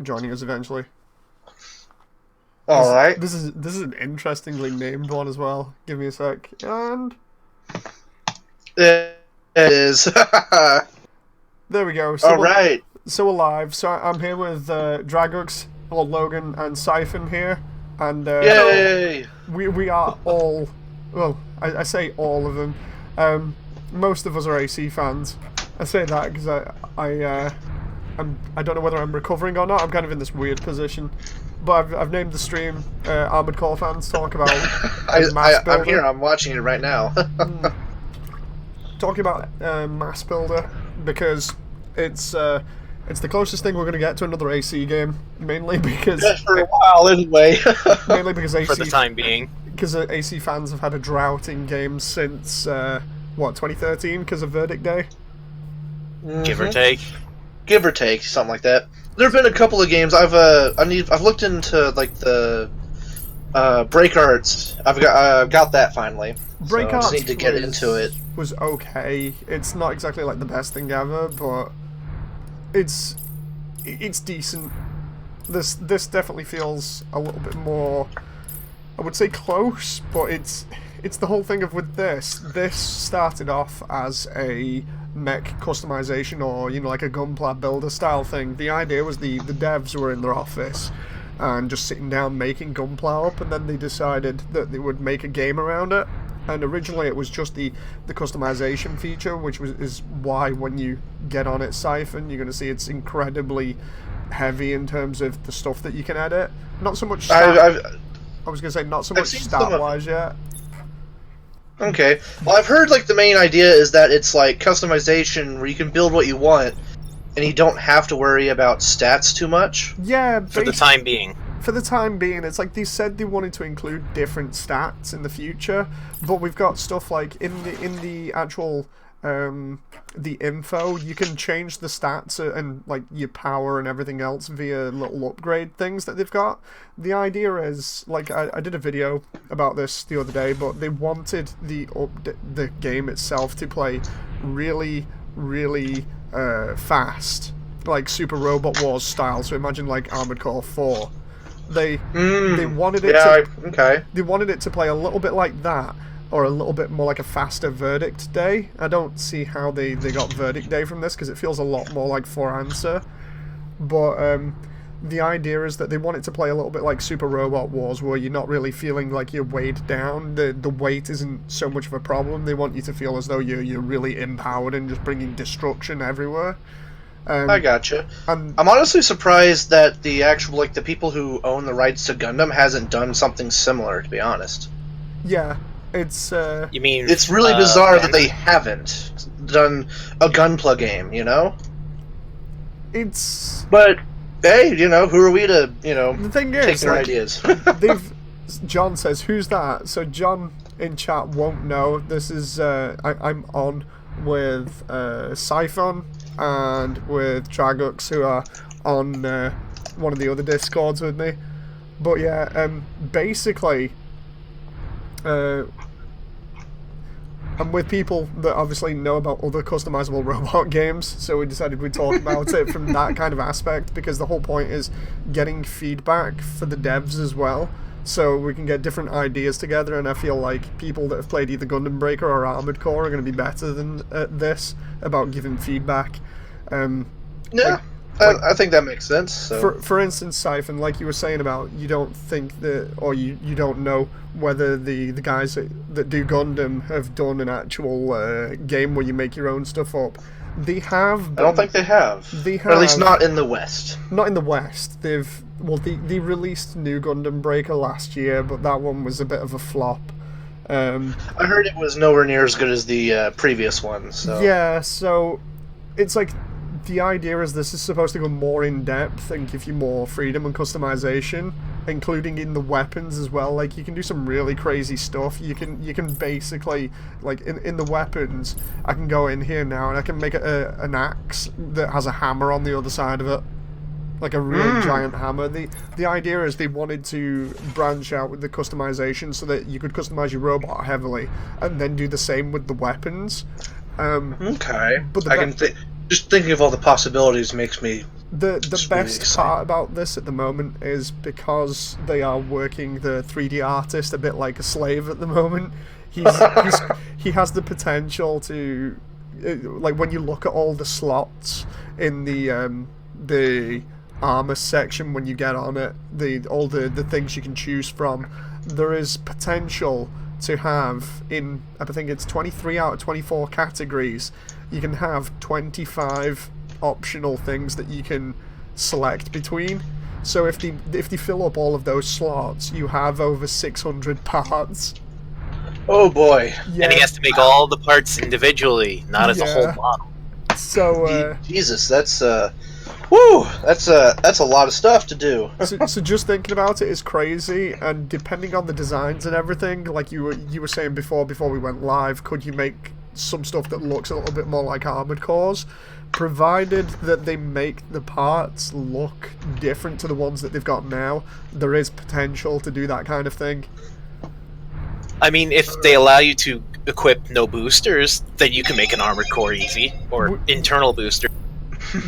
joining us eventually. All right. This is an interestingly named one as well. Give me a sec. And It is. there we go. All right. So we're live. So I'm here with Dragux, Lord Logan, and Siphon here. And Yay! we are all, well, I say all of them. Most of us are AC fans. I say that because I don't know whether I'm recovering or not. I'm kind of in this weird position. But I've named the stream Armored Core Fans Talk About M.A.S.S Builder. I'm here, I'm watching it right now. Talking about M.A.S.S Builder because it's the closest thing we're going to get to another AC game, mainly because... Just for a while, anyway. Mainly because AC... For the time being. Because AC fans have had a drought in games since, 2013, because of Verdict Day? Give or take. Give or take, something like that. There have been a couple of games I've looked into, like the Break Arts. I've got that finally. Break so Arts I just need to get into it. Was okay. It's not exactly like the best thing ever, but it's decent. This definitely feels a little bit more, I would say, close, but it's the whole thing of with this. This started off as a mech customization or, like a Gunpla builder style thing. The idea was the devs were in their office and just sitting down making Gunpla up, and then they decided that they would make a game around it. And originally it was just the customization feature, which is why when you get on it, Siphon, you're going to see it's incredibly heavy in terms of the stuff that you can edit. Not so much I was going to say not so much stat-wise yet. Okay. Well, I've heard, like, the main idea is that it's, like, customization where you can build what you want, and you don't have to worry about stats too much. Yeah, for the time being. For the time being, it's like they said they wanted to include different stats in the future, but we've got stuff like in the actual the info, you can change the stats and like your power and everything else via little upgrade things that they've got. The idea is, like, I did a video about this the other day, but they wanted the game itself to play really, really fast, like Super Robot Wars style. So imagine like Armored Core 4. They wanted it they wanted it to play a little bit like that, or a little bit more like a faster Verdict Day. I don't see how they got Verdict Day from this, because it feels a lot more like For Answer. But the idea is that they want it to play a little bit like Super Robot Wars, where you're not really feeling like you're weighed down. The weight isn't so much of a problem. They want you to feel as though you're really empowered and just bringing destruction everywhere. I gotcha. I'm honestly surprised that the actual, like, the people who own the rights to Gundam hasn't done something similar, to be honest. Yeah, it's... You mean... It's really bizarre that they haven't done a Gunpla game, you know? It's... But, hey, who are we to, the thing is, take their like, ideas? John says, who's that? So John in chat won't know. This is, I'm on with Siphon and with Dragux, who are on one of the other Discords with me. But yeah, basically, I'm with people that obviously know about other customizable robot games, so we decided we'd talk about it from that kind of aspect, because the whole point is getting feedback for the devs as well, so we can get different ideas together. And I feel like people that have played either Gundam Breaker or Armored Core are going to be better than this about giving feedback. Yeah, I think that makes sense. So. For instance, Siphon, like you were saying about, you don't think that, or you don't know whether the guys that do Gundam have done an actual game where you make your own stuff up. They have. I don't think they have. They have. Or at least not in the West. Not in the West. They released New Gundam Breaker last year, but that one was a bit of a flop. I heard it was nowhere near as good as the previous one. So. Yeah, so it's like, the idea is this is supposed to go more in depth and give you more freedom and customization, including in the weapons as well. Like, you can do some really crazy stuff. You can basically, like, in the weapons, I can go in here now and I can make an axe that has a hammer on the other side of it, like a really giant hammer. The idea is they wanted to branch out with the customization so that you could customize your robot heavily and then do the same with the weapons. Okay, but Just thinking of all the possibilities makes me. The It's really best exciting. part about this at the moment is because they are working the 3D artist a bit like a slave at the moment. He has the potential to, like when you look at all the slots in the armor section when you get on it, all the things you can choose from, there is potential to have in, I think it's 23 out of 24 categories, you can have 25 optional things that you can select between. So if they fill up all of those slots, you have over 600 parts. Oh boy. Yeah, And he has to make all the parts individually, not as a whole Yeah. model. so Jesus, that's whoo, that's a lot of stuff to do. so just thinking about it is crazy, and depending on the designs and everything, like you were saying before we went live, could you make some stuff that looks a little bit more like Armored Cores, provided that they make the parts look different to the ones that they've got now. There is potential to do that kind of thing. I mean, if they allow you to equip no boosters, then you can make an armored core easy, or internal booster.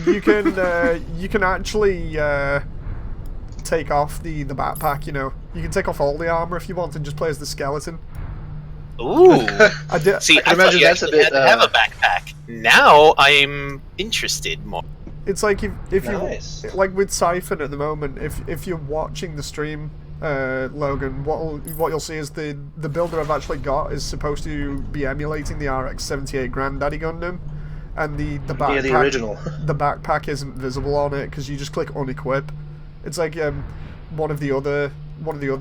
You can actually take off the backpack. You know, you can take off all the armor if you want and just play as the skeleton. Ooh. See, I imagine thought you that's a actually bit, had to have a backpack. Now I'm interested more. It's like if Nice. you like with Siphon at the moment, if you're watching the stream, Logan, what you'll see is the builder I've actually got is supposed to be emulating the RX-78 Granddaddy Gundam, and the backpack, the original. the backpack isn't visible on it because you just click unequip. It's like one of the other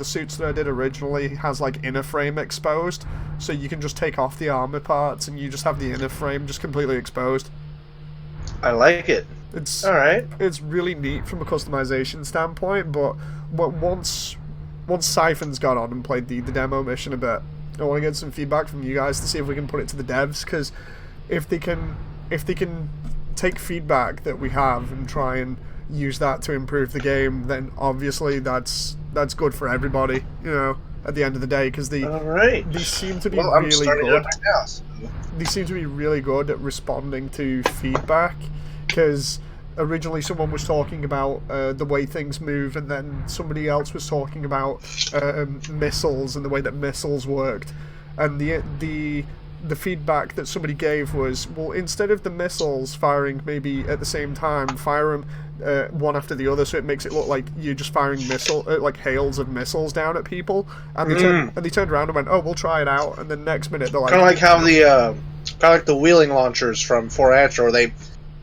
suits that I did originally has like inner frame exposed, so you can just take off the armor parts and you just have the inner frame just completely exposed. I like it. It's All right. It's really neat from a customization standpoint, but once Siphon's got on and played the demo mission a bit, I want to get some feedback from you guys to see if we can put it to the devs, because if they can take feedback that we have and try and use that to improve the game, then obviously that's good for everybody, you know, at the end of the day, because All right. they seem to be Well, I'm really starting it good. up right now. So. They seem to be really good at responding to feedback, because originally someone was talking about the way things move, and then somebody else was talking about missiles and the way that missiles worked, and the feedback that somebody gave was, well, instead of the missiles firing maybe at the same time, fire them one after the other, so it makes it look like you're just firing like hails of missiles down at people. And they turned around and went, "Oh, we'll try it out." And then next minute they're like, Kind of like how the wheeling launchers from 4-Atro, they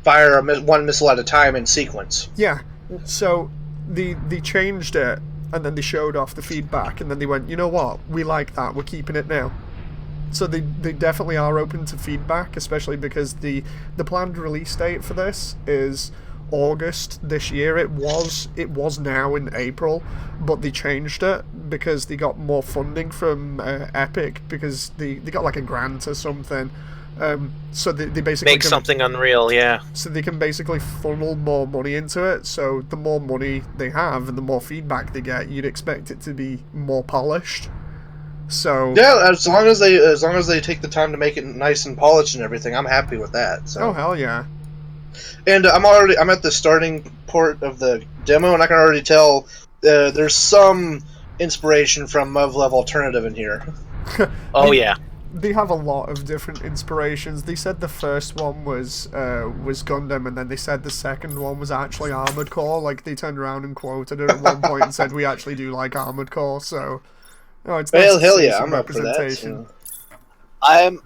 fire one missile at a time in sequence. yeah. So they changed it, and then they showed off the feedback, and then they went, "You know what? We like that. We're keeping it now." So they definitely are open to feedback, especially because the planned release date for this is August this year. It was now in April, but they changed it because they got more funding from Epic, because they got like a grant or something. So they basically Make something unreal, yeah. So they can basically funnel more money into it. So the more money they have and the more feedback they get, you'd expect it to be more polished. So Yeah, as long as they take the time to make it nice and polished and everything, I'm happy with that. So. oh hell yeah. And I'm at the starting port of the demo, and I can already tell there's some inspiration from Mevlev Alternative in here. Oh yeah. They have a lot of different inspirations. They said the first one was Gundam, and then they said the second one was actually Armored Core. Like, they turned around and quoted it at one point and said, "We actually do like Armored Core." So, it's nice to Hell see yeah, some I'm up for that. representation. So.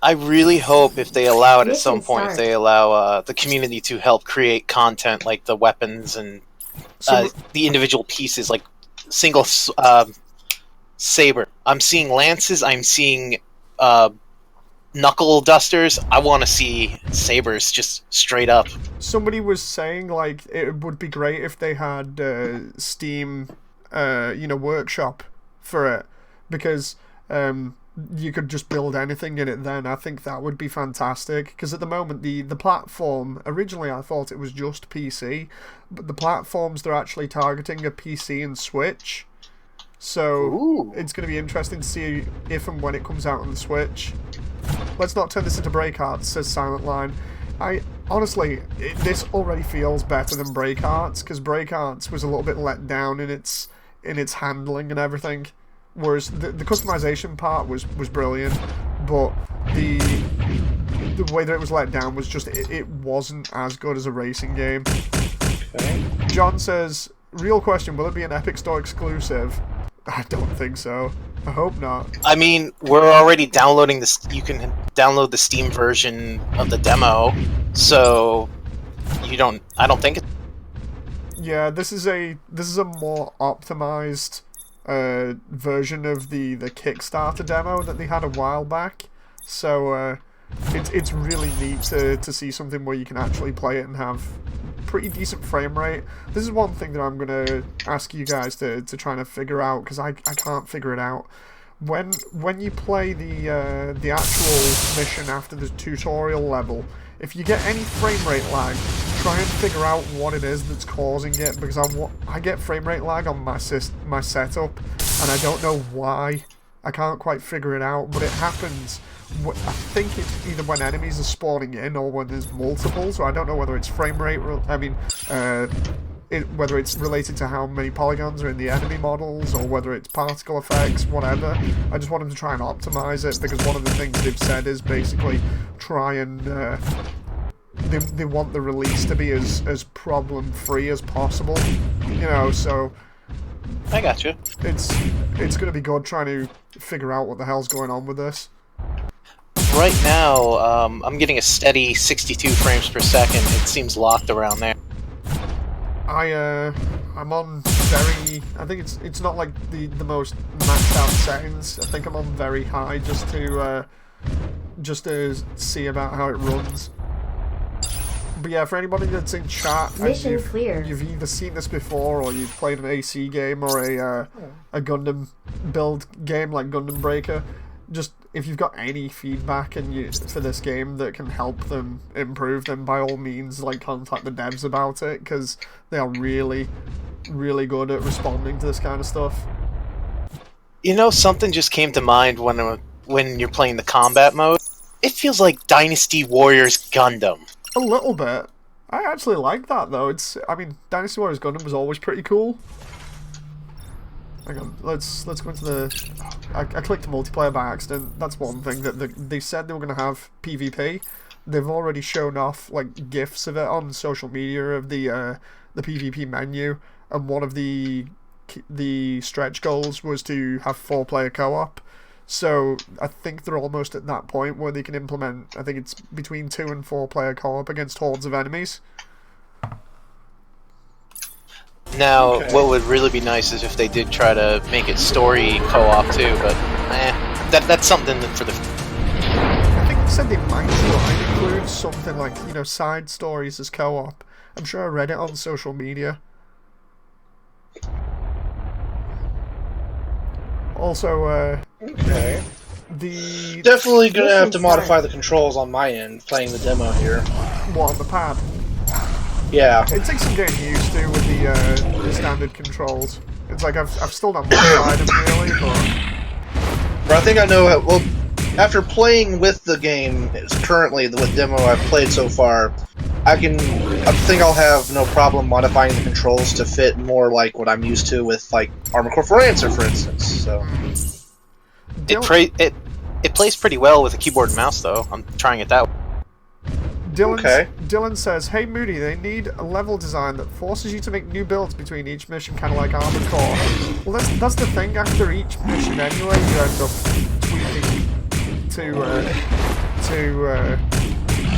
I really hope if they allow it at some Mission point, start. they allow the community to help create content like the weapons and So, the individual pieces, like single saber. I'm seeing lances. I'm seeing knuckle dusters. I want to see sabers just straight up. somebody was saying, like, it would be great if they had Steam, workshop for it, because you could just build anything in it then. I think that would be fantastic, because at the moment the platform, originally I thought it was just PC, but the platforms they're actually targeting are PC and Switch. So Ooh. it's going to be interesting to see if and when it comes out on the Switch. Let's not turn this into break arts, says Silent Line. I honestly, this already feels better than Break Arts, because Break Arts was a little bit let down in its handling and everything, whereas the customization part was brilliant, but the way that it was let down was just it wasn't as good as a racing game. Okay. John says, real question, will it be an Epic Store exclusive? I don't think so. I hope not. I mean, we're already downloading this. You can download the Steam version of the demo, so you don't. I don't think. Yeah, this is a more optimized version of the Kickstarter demo that they had a while back. So it's really neat to see something where you can actually play it and have pretty decent frame rate. This is one thing that I'm gonna ask you guys to try and figure out, because I can't figure it out. When you play the actual mission after the tutorial level, if you get any frame rate lag, try and figure out what it is that's causing it, because I get frame rate lag on my setup, and I don't know why. I can't quite figure it out, but it happens. I think it's either when enemies are spawning in or when there's multiple, so I don't know whether it's frame rate, whether it's related to how many polygons are in the enemy models, or whether it's particle effects, whatever. I just want them to try and optimize it, because one of the things they've said is basically try and they want the release to be as problem-free as possible, you know, so I got you. it's going to be good trying to figure out what the hell's going on with this. Right now, I'm getting a steady 62 frames per second. It seems locked around there. I'm on very. I think it's not like the most maxed out settings. I think I'm on very high just to see about how it runs. But yeah, for anybody that's in chat, Mission clear. You've either seen this before, or you've played an AC game or a Gundam build game like Gundam Breaker. Just if you've got any feedback for this game that can help them improve, then by all means, like, contact the devs about it, because they are really, really good at responding to this kind of stuff. You know, something just came to mind when you're playing the combat mode. It feels like Dynasty Warriors Gundam. A little bit. I actually like that though. I mean, Dynasty Warriors Gundam was always pretty cool. Hang on, let's go into the. I clicked multiplayer by accident. That's one thing that they said they were going to have PvP. They've already shown off like GIFs of it on social media of the PvP menu, and one of the stretch goals was to have 4-player co-op. So I think they're almost at that point where they can implement. I think it's between 2 and 4-player co-op against hordes of enemies. Now, what would really be nice is if they did try to make it story co-op too, but that's something for the. I think they said they might try and include something like, you know, side stories as co-op. I'm sure I read it on social media. Also, Okay. the Definitely gonna have to modify the controls on my end, playing the demo here. what on the pad. Yeah. It takes some getting used to with the standard controls. It's like I've still not modified them really, But I think I know. Well, after playing with the game currently, the demo I've played so far, I think I'll have no problem modifying the controls to fit more like what I'm used to with like Armored Core 4 Answer, for instance. So It plays pretty well with a keyboard and mouse, though. I'm trying it that way. Dylan says, "Hey Moody, they need a level design that forces you to make new builds between each mission, kind of like Armored Core." Well, that's the thing. After each mission, anyway, you end up tweaking to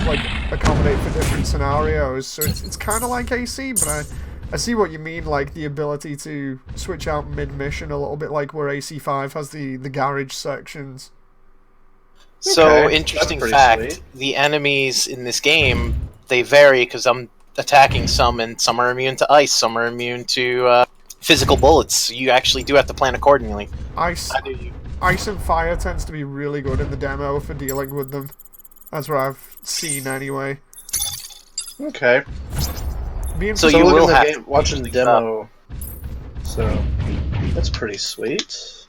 like accommodate for different scenarios. So it's kind of like AC, but I see what you mean. Like the ability to switch out mid-mission, a little bit like where AC5 has the garage sections. So, Okay, interesting that's pretty fact, sweet. the enemies in this game, they vary because I'm attacking some, and some are immune to ice, some are immune to physical bullets. So you actually do have to plan accordingly. Ice and fire tends to be really good in the demo for dealing with them. That's what I've seen anyway. okay. So So you looking will at have the to game, watching the pick it up. demo. So that's pretty sweet.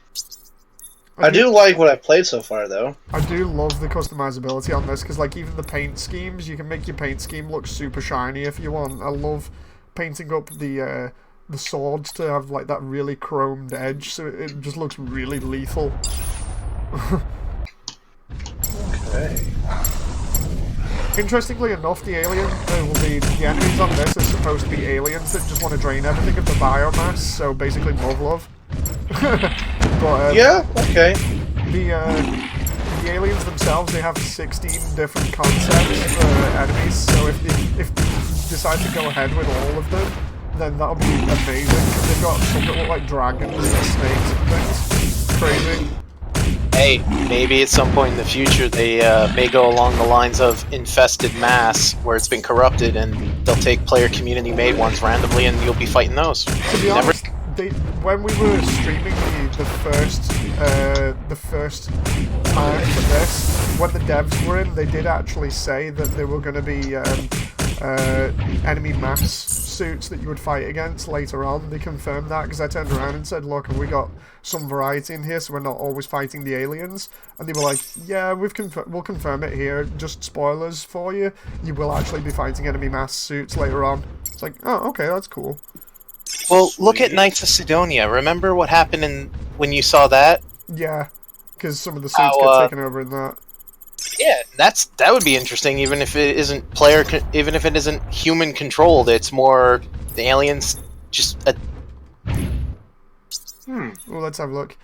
I do like what I've played so far, though. I do love the customizability on this, because like even the paint schemes, you can make your paint scheme look super shiny if you want. I love painting up the swords to have like that really chromed edge, so it just looks really lethal. Okay. Interestingly enough, the enemies on this are supposed to be aliens that just want to drain everything of the biomass, so basically Muv-Love. But yeah, okay. The aliens themselves, they have 16 different concepts for enemies, so if they decide to go ahead with all of them, then that'll be amazing, because they've got some that look like dragons and snakes and things. Crazy. Hey, maybe at some point in the future they may go along the lines of infested M.A.S S, where it's been corrupted, and they'll take player community made ones randomly, and you'll be fighting those. To be honest, when we were streaming the first time for this, when the devs were in, they did actually say that there were going to be enemy M.A.S suits that you would fight against later on. They confirmed that, because I turned around and said, look, have we got some variety in here so we're not always fighting the aliens? And they were like, yeah, we'll confirm it here. Just spoilers for you. You will actually be fighting enemy M.A.S suits later on. It's like, oh, okay, that's cool. Well, look at Knights of Sidonia. Remember what happened when you saw that? Yeah, because some of the suits get taken over in that. Yeah, that would be interesting. Even if it isn't even if it isn't human controlled, it's more the aliens just. Well, let's have a look.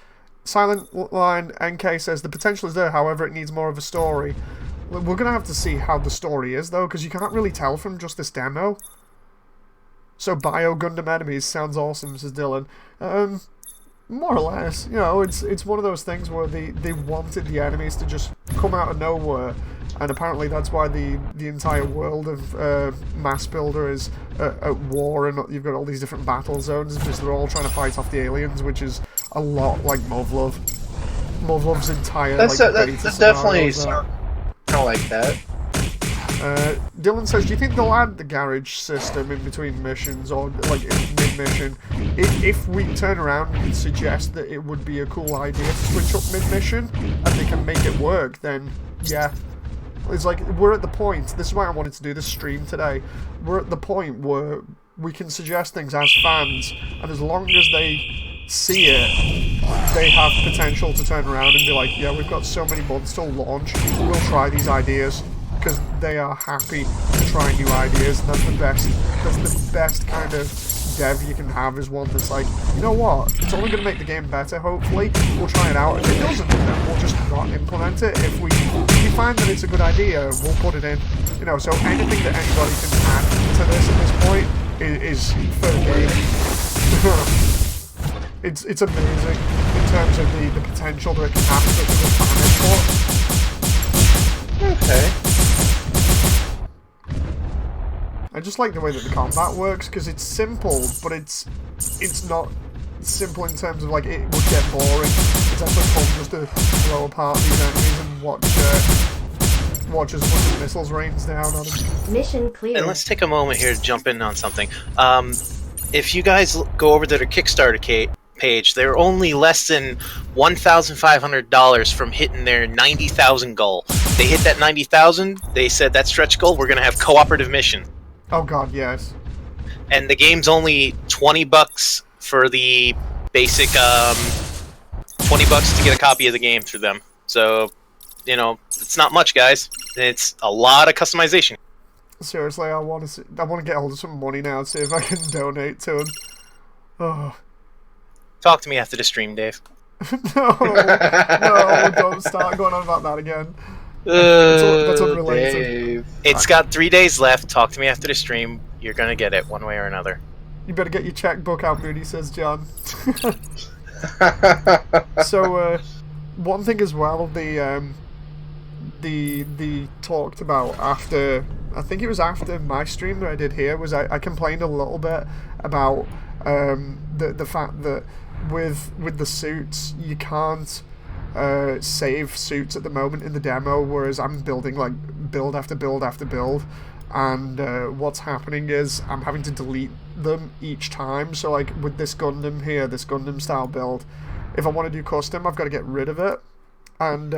Silent Line NK says the potential is there. However, it needs more of a story. We're gonna have to see how the story is though, because you can't really tell from just this demo. So Bio Gundam enemies sounds awesome, says Dylan. More or less, you know, it's one of those things where they wanted the enemies to just come out of nowhere, and apparently that's why the entire world of M.A.S.S Builder is at war, and you've got all these different battle zones, because they're all trying to fight off the aliens, which is a lot like Muv-Love. Muv-Love's entire That's definitely kind of like that. Dylan says, do you think they'll add the garage system in between missions, or like mid-mission? If we turn around and suggest that it would be a cool idea to switch up mid-mission, and they can make it work, then yeah. It's like, we're at the point, this is why I wanted to do this stream today, we're at the point where we can suggest things as fans, and as long as they see it, they have potential to turn around and be like, yeah, we've got so many months till launch, we'll try these ideas. Because they are happy to try new ideas, and that's the best kind of dev you can have, is one that's like, you know what, it's only going to make the game better, hopefully, we'll try it out. If it doesn't, then we'll just not implement it. If we find that it's a good idea, we'll put it in. You know, so anything that anybody can add to this at this point is fair game. It's amazing in terms of the potential that it can have for the fan input. Okay. I just like the way that the combat works, because it's simple, but it's not simple in terms of like it would get boring. It's actually fun just to blow apart these enemies and watch as a bunch of missiles rains down on them. Mission clear. And let's take a moment here to jump in on something. If you guys go over to their Kickstarter page, they're only less than $1,500 from hitting their 90,000 goal. They hit that 90,000. They said that stretch goal. We're gonna have cooperative mission. Oh god, yes. And the game's only $20 for the basic, $20 to get a copy of the game through them. So, you know, it's not much, guys. It's a lot of customization. Seriously, I want to get hold of some money now to see if I can donate to him. Oh. Talk to me after the stream, Dave. No, don't start going on about that again. That's unrelated. Dave. It's got 3 days left. Talk to me after the stream. You're gonna get it one way or another. You better get your checkbook out, Moody, says John. So, one thing as well, the talked about after, I think it was after my stream that I did here, was I complained a little bit about the fact that with the suits, you can't save suits at the moment in the demo, whereas I'm building like build after build after build, and what's happening is I'm having to delete them each time. So like with this Gundam here, this Gundam style build, if I want to do custom, I've got to get rid of it. And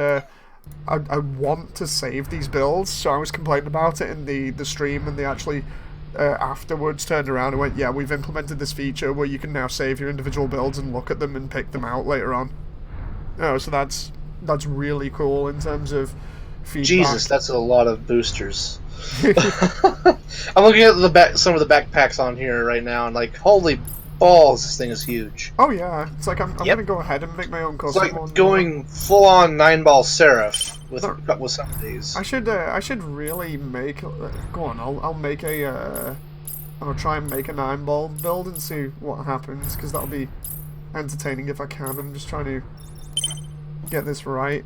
I want to save these builds, so I was complaining about it in the stream, and they actually afterwards turned around and went, yeah, we've implemented this feature where you can now save your individual builds and look at them and pick them out later on. So that's really cool in terms of feedback. Jesus, that's a lot of boosters. I'm looking at some of the backpacks on here right now, and like, holy balls, this thing is huge. Oh yeah, it's like I'm gonna go ahead and make my own custom It's one. like going full on 9-ball Seraph with some of these. I should really make. Go on, I'll make a. I'll try and make a 9-ball build and see what happens, because that'll be entertaining if I can. I'm just trying to get this right.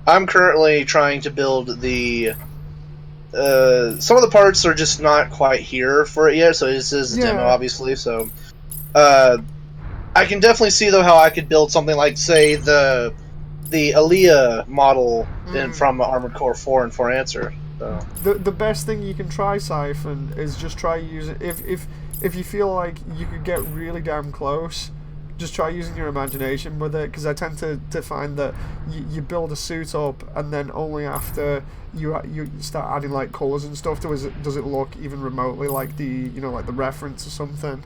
I'm currently trying to build the. Some of the parts are just not quite here for it yet, so this is a demo, obviously. So, I can definitely see though how I could build something like, say, the Aaliyah model from Armored Core 4 and 4 Answer. So. The best thing you can try, Siphon, is just try using if you feel like you could get really damn close. Just try using your imagination with it, because I tend to find that you build a suit up, and then only after you start adding like colours and stuff does it look even remotely like the like the reference or something.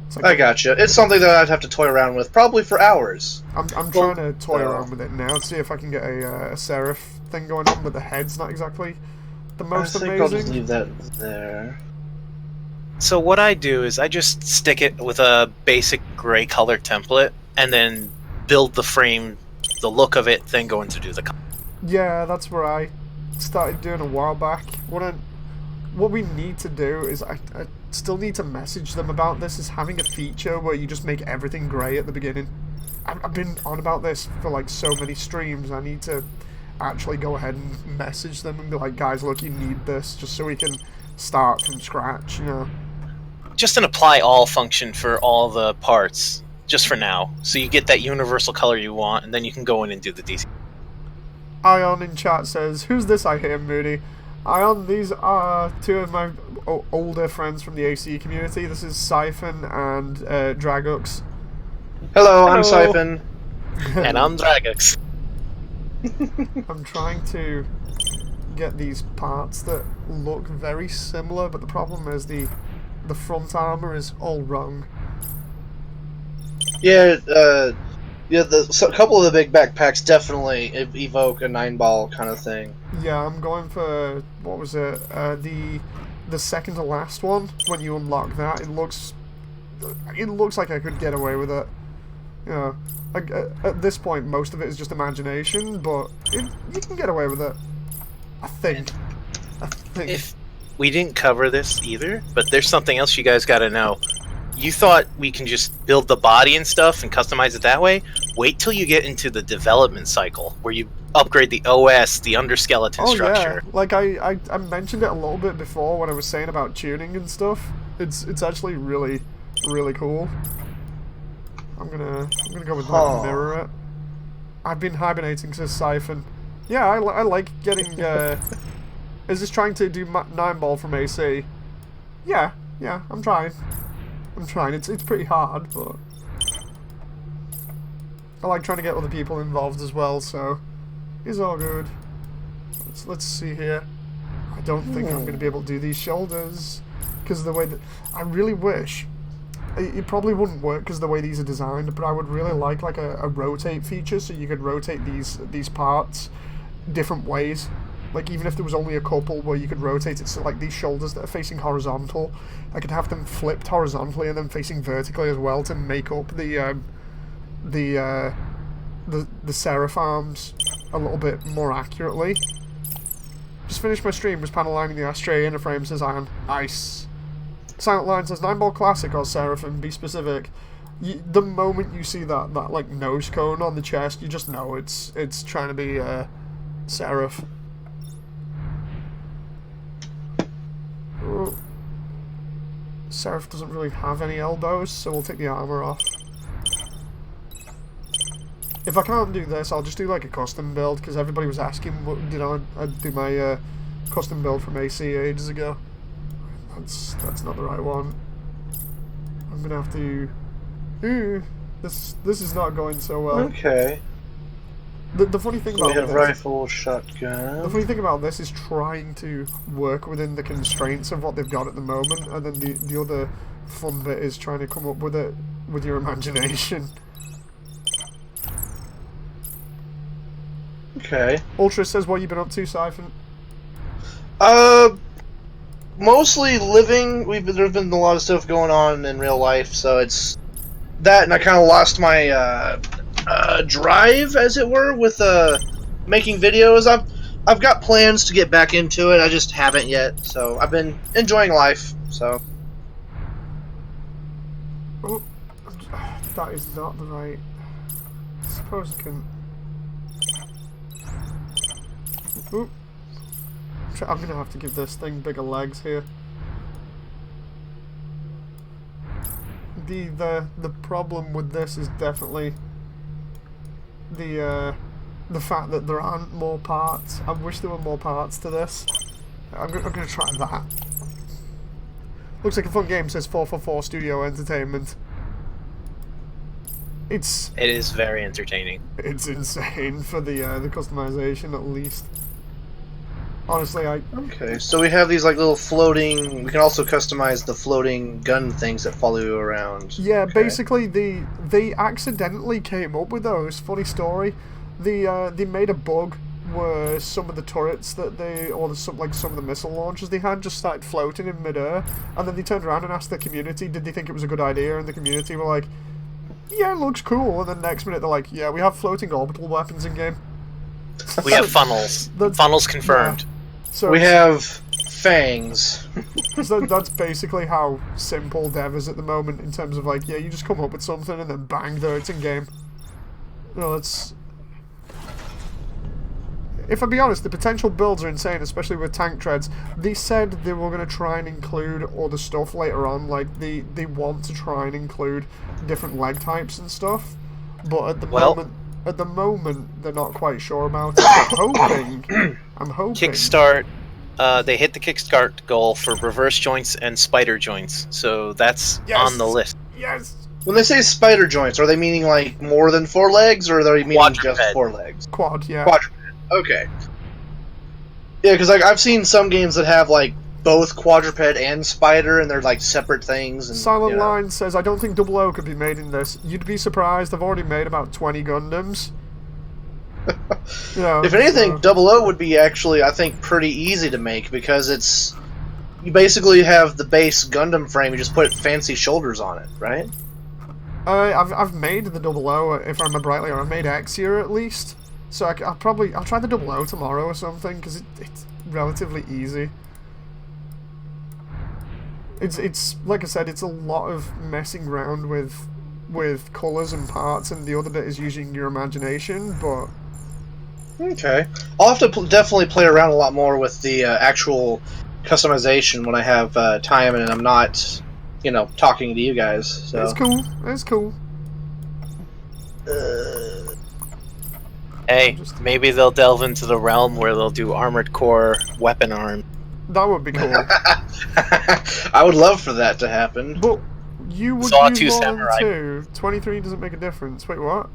It's like, I gotcha. It's something that I'd have to toy around with, probably for hours. I'm trying to toy around with it now to see if I can get a Seraph thing going on, but the head's not exactly the most amazing. I'll just leave that there. So what I do is I just stick it with a basic gray color template, and then build the frame, the look of it, then go in to do the color. Yeah, that's where I started doing a while back. What we need to do is I still need to message them about this, is having a feature where you just make everything grey at the beginning. I've been on about this for like so many streams. I need to actually go ahead and message them and be like, guys, look, you need this, just so we can start from scratch, Just an apply all function for all the parts, just for now. So you get that universal color you want, and then you can go in and do the DC. Ion in chat says, who's this I hear, Moody? Ion, these are two of my older friends from the AC community. This is Siphon and Dragux. Hello, I'm Siphon. And I'm Dragux. I'm trying to get these parts that look very similar, but the problem is the front armor is all wrong. Yeah, a couple of the big backpacks definitely evoke a 9-ball kind of thing. Yeah, I'm going for, what was it, the second to last one. When you unlock that, it looks like I could get away with it. Like, at this point, most of it is just imagination, but you can get away with it. I think. If we didn't cover this either, but there's something else you guys gotta know. You thought we can just build the body and stuff and customize it that way? Wait till you get into the development cycle, where you upgrade the OS, the underskeleton structure. Yeah. Like I mentioned it a little bit before when I was saying about tuning and stuff. It's actually really, really cool. I'm gonna go with that and mirror it. I've been hibernating, says Siphon. Yeah, I like getting. Is this trying to do 9-ball from AC? Yeah, I'm trying. It's pretty hard, but I like trying to get other people involved as well. So it's all good. Let's see here. I don't think I'm going to be able to do these shoulders because of the way that I really wish. It probably wouldn't work because of the way these are designed, but I would really like a rotate feature, so you could rotate these parts different ways. Like, even if there was only a couple where you could rotate it, so like these shoulders that are facing horizontal, I could have them flipped horizontally and then facing vertically as well to make up the Seraph arms a little bit more accurately. Just finished my stream, was panel lining the ashtray inner frame, says Iron. Nice. Silent Line says 9-ball classic or Seraphim, be specific. The moment you see that like nose cone on the chest, you just know it's trying to be Seraph. Oh. Seraph doesn't really have any elbows, so we'll take the armor off. If I can't do this, I'll just do like a custom build, because everybody was asking, did I do my custom build from AC ages ago. That's not the right one. I'm gonna have to... This is not going so well. Okay. The funny thing So we about have this, rifle, the shotgun. funny thing about this is trying to work within the constraints of what they've got at the moment, and then the other fun bit is trying to come up with it with your imagination. Okay. Ultra says, what you been up to, Siphon? Mostly living. There's been a lot of stuff going on in real life, so it's that, and I kind of lost my drive, as it were, with making videos. I've got plans to get back into it. I just haven't yet. So I've been enjoying life. So. Oh, that is not the right. I suppose I can. Oop. I'm gonna have to give this thing bigger legs here. The problem with this is definitely the fact that there aren't more parts. I wish there were more parts to this. I'm gonna try that. Looks like a fun game, says 444 Studio Entertainment. It is very entertaining. It's insane for the customization, at least. Honestly, Okay, so we have these like little floating. We can also customize the floating gun things that follow you around. Yeah, okay. Basically, they accidentally came up with those. Funny story. They made a bug where some of the turrets that some of the missile launchers they had just started floating in midair, and then they turned around and asked the community, did they think it was a good idea? And the community were like, yeah, it looks cool. And then next minute they're like, yeah, we have floating orbital weapons in game. We have funnels. Funnels confirmed. Yeah. So we have fangs. So that's basically how simple dev is at the moment in terms of like, yeah, you just come up with something and then bang, there it's in game. No, it's. If I be honest, the potential builds are insane, especially with tank treads. They said they were going to try and include other stuff later on, like they want to try and include different leg types and stuff, but at the moment they're not quite sure about it. I'm hoping. Kickstart. They hit the Kickstart goal for reverse joints and spider joints, so that's on the list. Yes. When they say spider joints, are they meaning like more than 4 legs, or are they meaning Quadruped. just 4 legs? Quad, yeah. Quadruped. Okay. Yeah, because like I've seen some games that have like both quadruped and spider, and they're like separate things. And, Silent Line says, I don't think 00 could be made in this. You'd be surprised. I've already made about 20 Gundams. If anything, 00 would be actually, I think, pretty easy to make, because you basically have the base Gundam frame. You just put fancy shoulders on it, right? I've made the 00, if I remember rightly, or I've made X here at least. So I'll try the 00 tomorrow or something, because it's relatively easy. It's like I said, it's a lot of messing around with colours and parts, and the other bit is using your imagination, but. Okay. I'll have to definitely play around a lot more with the actual customization when I have time and I'm not, talking to you guys. So. It's cool. It's cool. Hey, maybe they'll delve into the realm where they'll do Armored Core weapon arm. That would be cool. I would love for that to happen. But you would Saw use 2 more Samurai. than 2. 23 doesn't make a difference. Wait, what?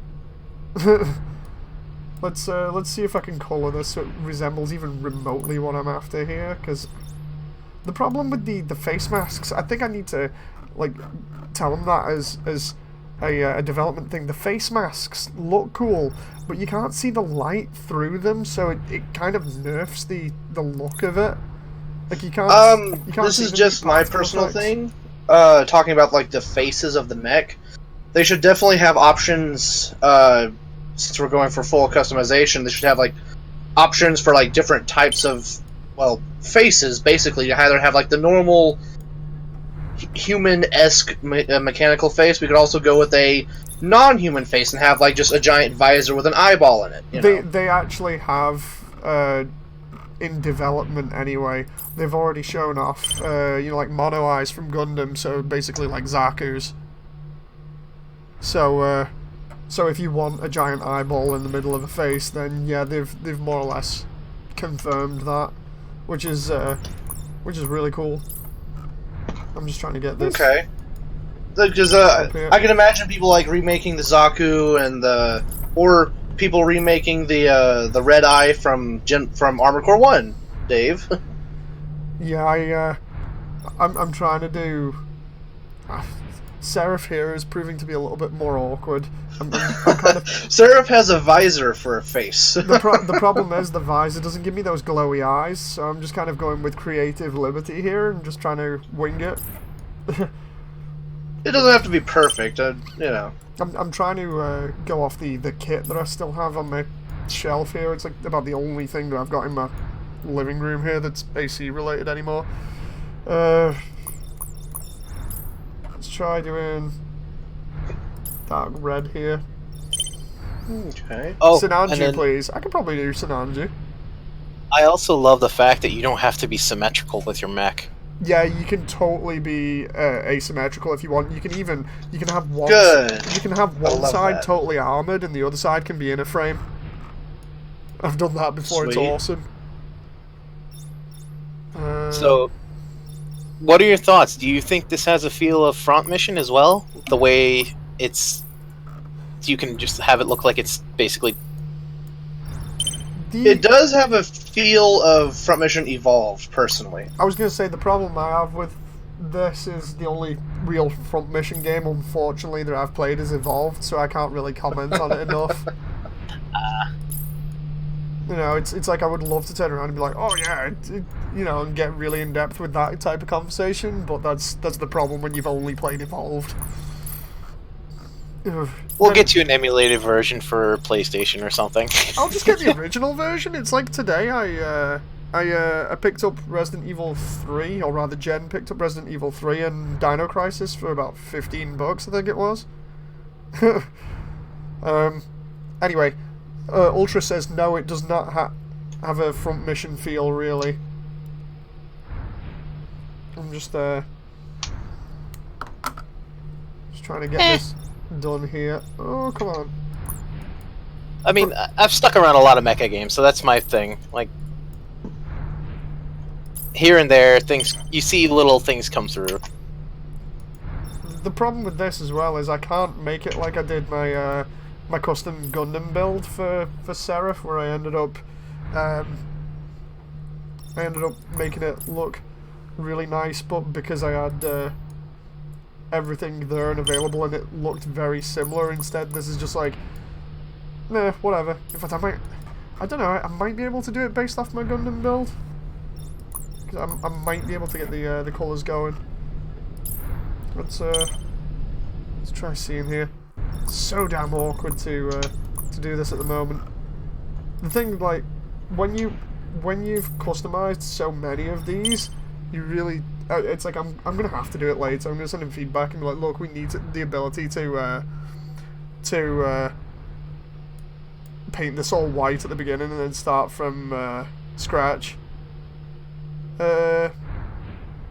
Let's see if I can colour this so it resembles even remotely what I'm after here, because the problem with the face masks, I think I need to tell them that as a development thing. The face masks look cool, but you can't see the light through them, so it kind of nerfs the look of it. Like you can't. This is just my personal thing. Talking about like the faces of the mech, they should definitely have options. Since we're going for full customization, they should have like options for like different types of faces. Basically, you either have like the normal human-esque mechanical face. We could also go with a non-human face and have like just a giant visor with an eyeball in it. They actually have in development anyway. They've already shown off like mono eyes from Gundam, so basically like Zaku's. So if you want a giant eyeball in the middle of a face, then yeah, they've more or less confirmed that, which is really cool. I'm just trying to get this. Okay. Because I can imagine people like remaking the Zaku and or people remaking the Red Eye from Armored Core 1, Dave. Yeah, I'm trying to do. Seraph here is proving to be a little bit more awkward. I'm kind of. Seraph has a visor for a face. The problem is the visor doesn't give me those glowy eyes, so I'm just kind of going with creative liberty here and just trying to wing it. It doesn't have to be perfect, you know. I'm trying to go off the kit that I still have on my shelf here. It's like about the only thing that I've got in my living room here that's AC related anymore. Let's try doing dark red here. Okay. Oh, Sinanju, please. I could probably do Sinanju. I also love the fact that you don't have to be symmetrical with your mech. Yeah, you can totally be asymmetrical if you want. You can have one. Good. You can have one side that. totally armored and the other side can be in a frame. I've done that before. Sweet. It's awesome. So, what are your thoughts? Do you think this has a feel of front mission as well? The way you can just have it look like it's basically. It does have a feel of Front Mission Evolved, personally. I was going to say the problem I have with this is the only real Front Mission game, unfortunately, that I've played is Evolved, so I can't really comment on it enough. You know, it's like I would love to turn around and be like, oh yeah, you know, and get really in depth with that type of conversation, but that's the problem when you've only played Evolved. We'll get you an emulated version for PlayStation or something. I'll just get the original version. It's like today I picked up Resident Evil 3, or rather Jen picked up Resident Evil 3 and Dino Crisis for about $15, I think it was. Anyway, Ultra says no, it does not have a front mission feel, really. I'm just trying to get this done here. Oh, come on. I mean, I've stuck around a lot of mecha games, so that's my thing. Like, here and there, you see little things come through. The problem with this as well is I can't make it like I did my my custom Gundam build for Seraph, where I ended up making it look really nice, but because I had everything there and available and it looked very similar, instead this is just like, nah, whatever. In fact, I don't know, I might be able to do it based off my Gundam build, because I might be able to get the colours going. Let's try seeing here. It's so damn awkward to do this at the moment. The thing, like, when you've customized so many of these, you really, it's like I'm gonna have to do it later. I'm gonna send him feedback and be like, look, we need the ability to paint this all white at the beginning and then start from scratch.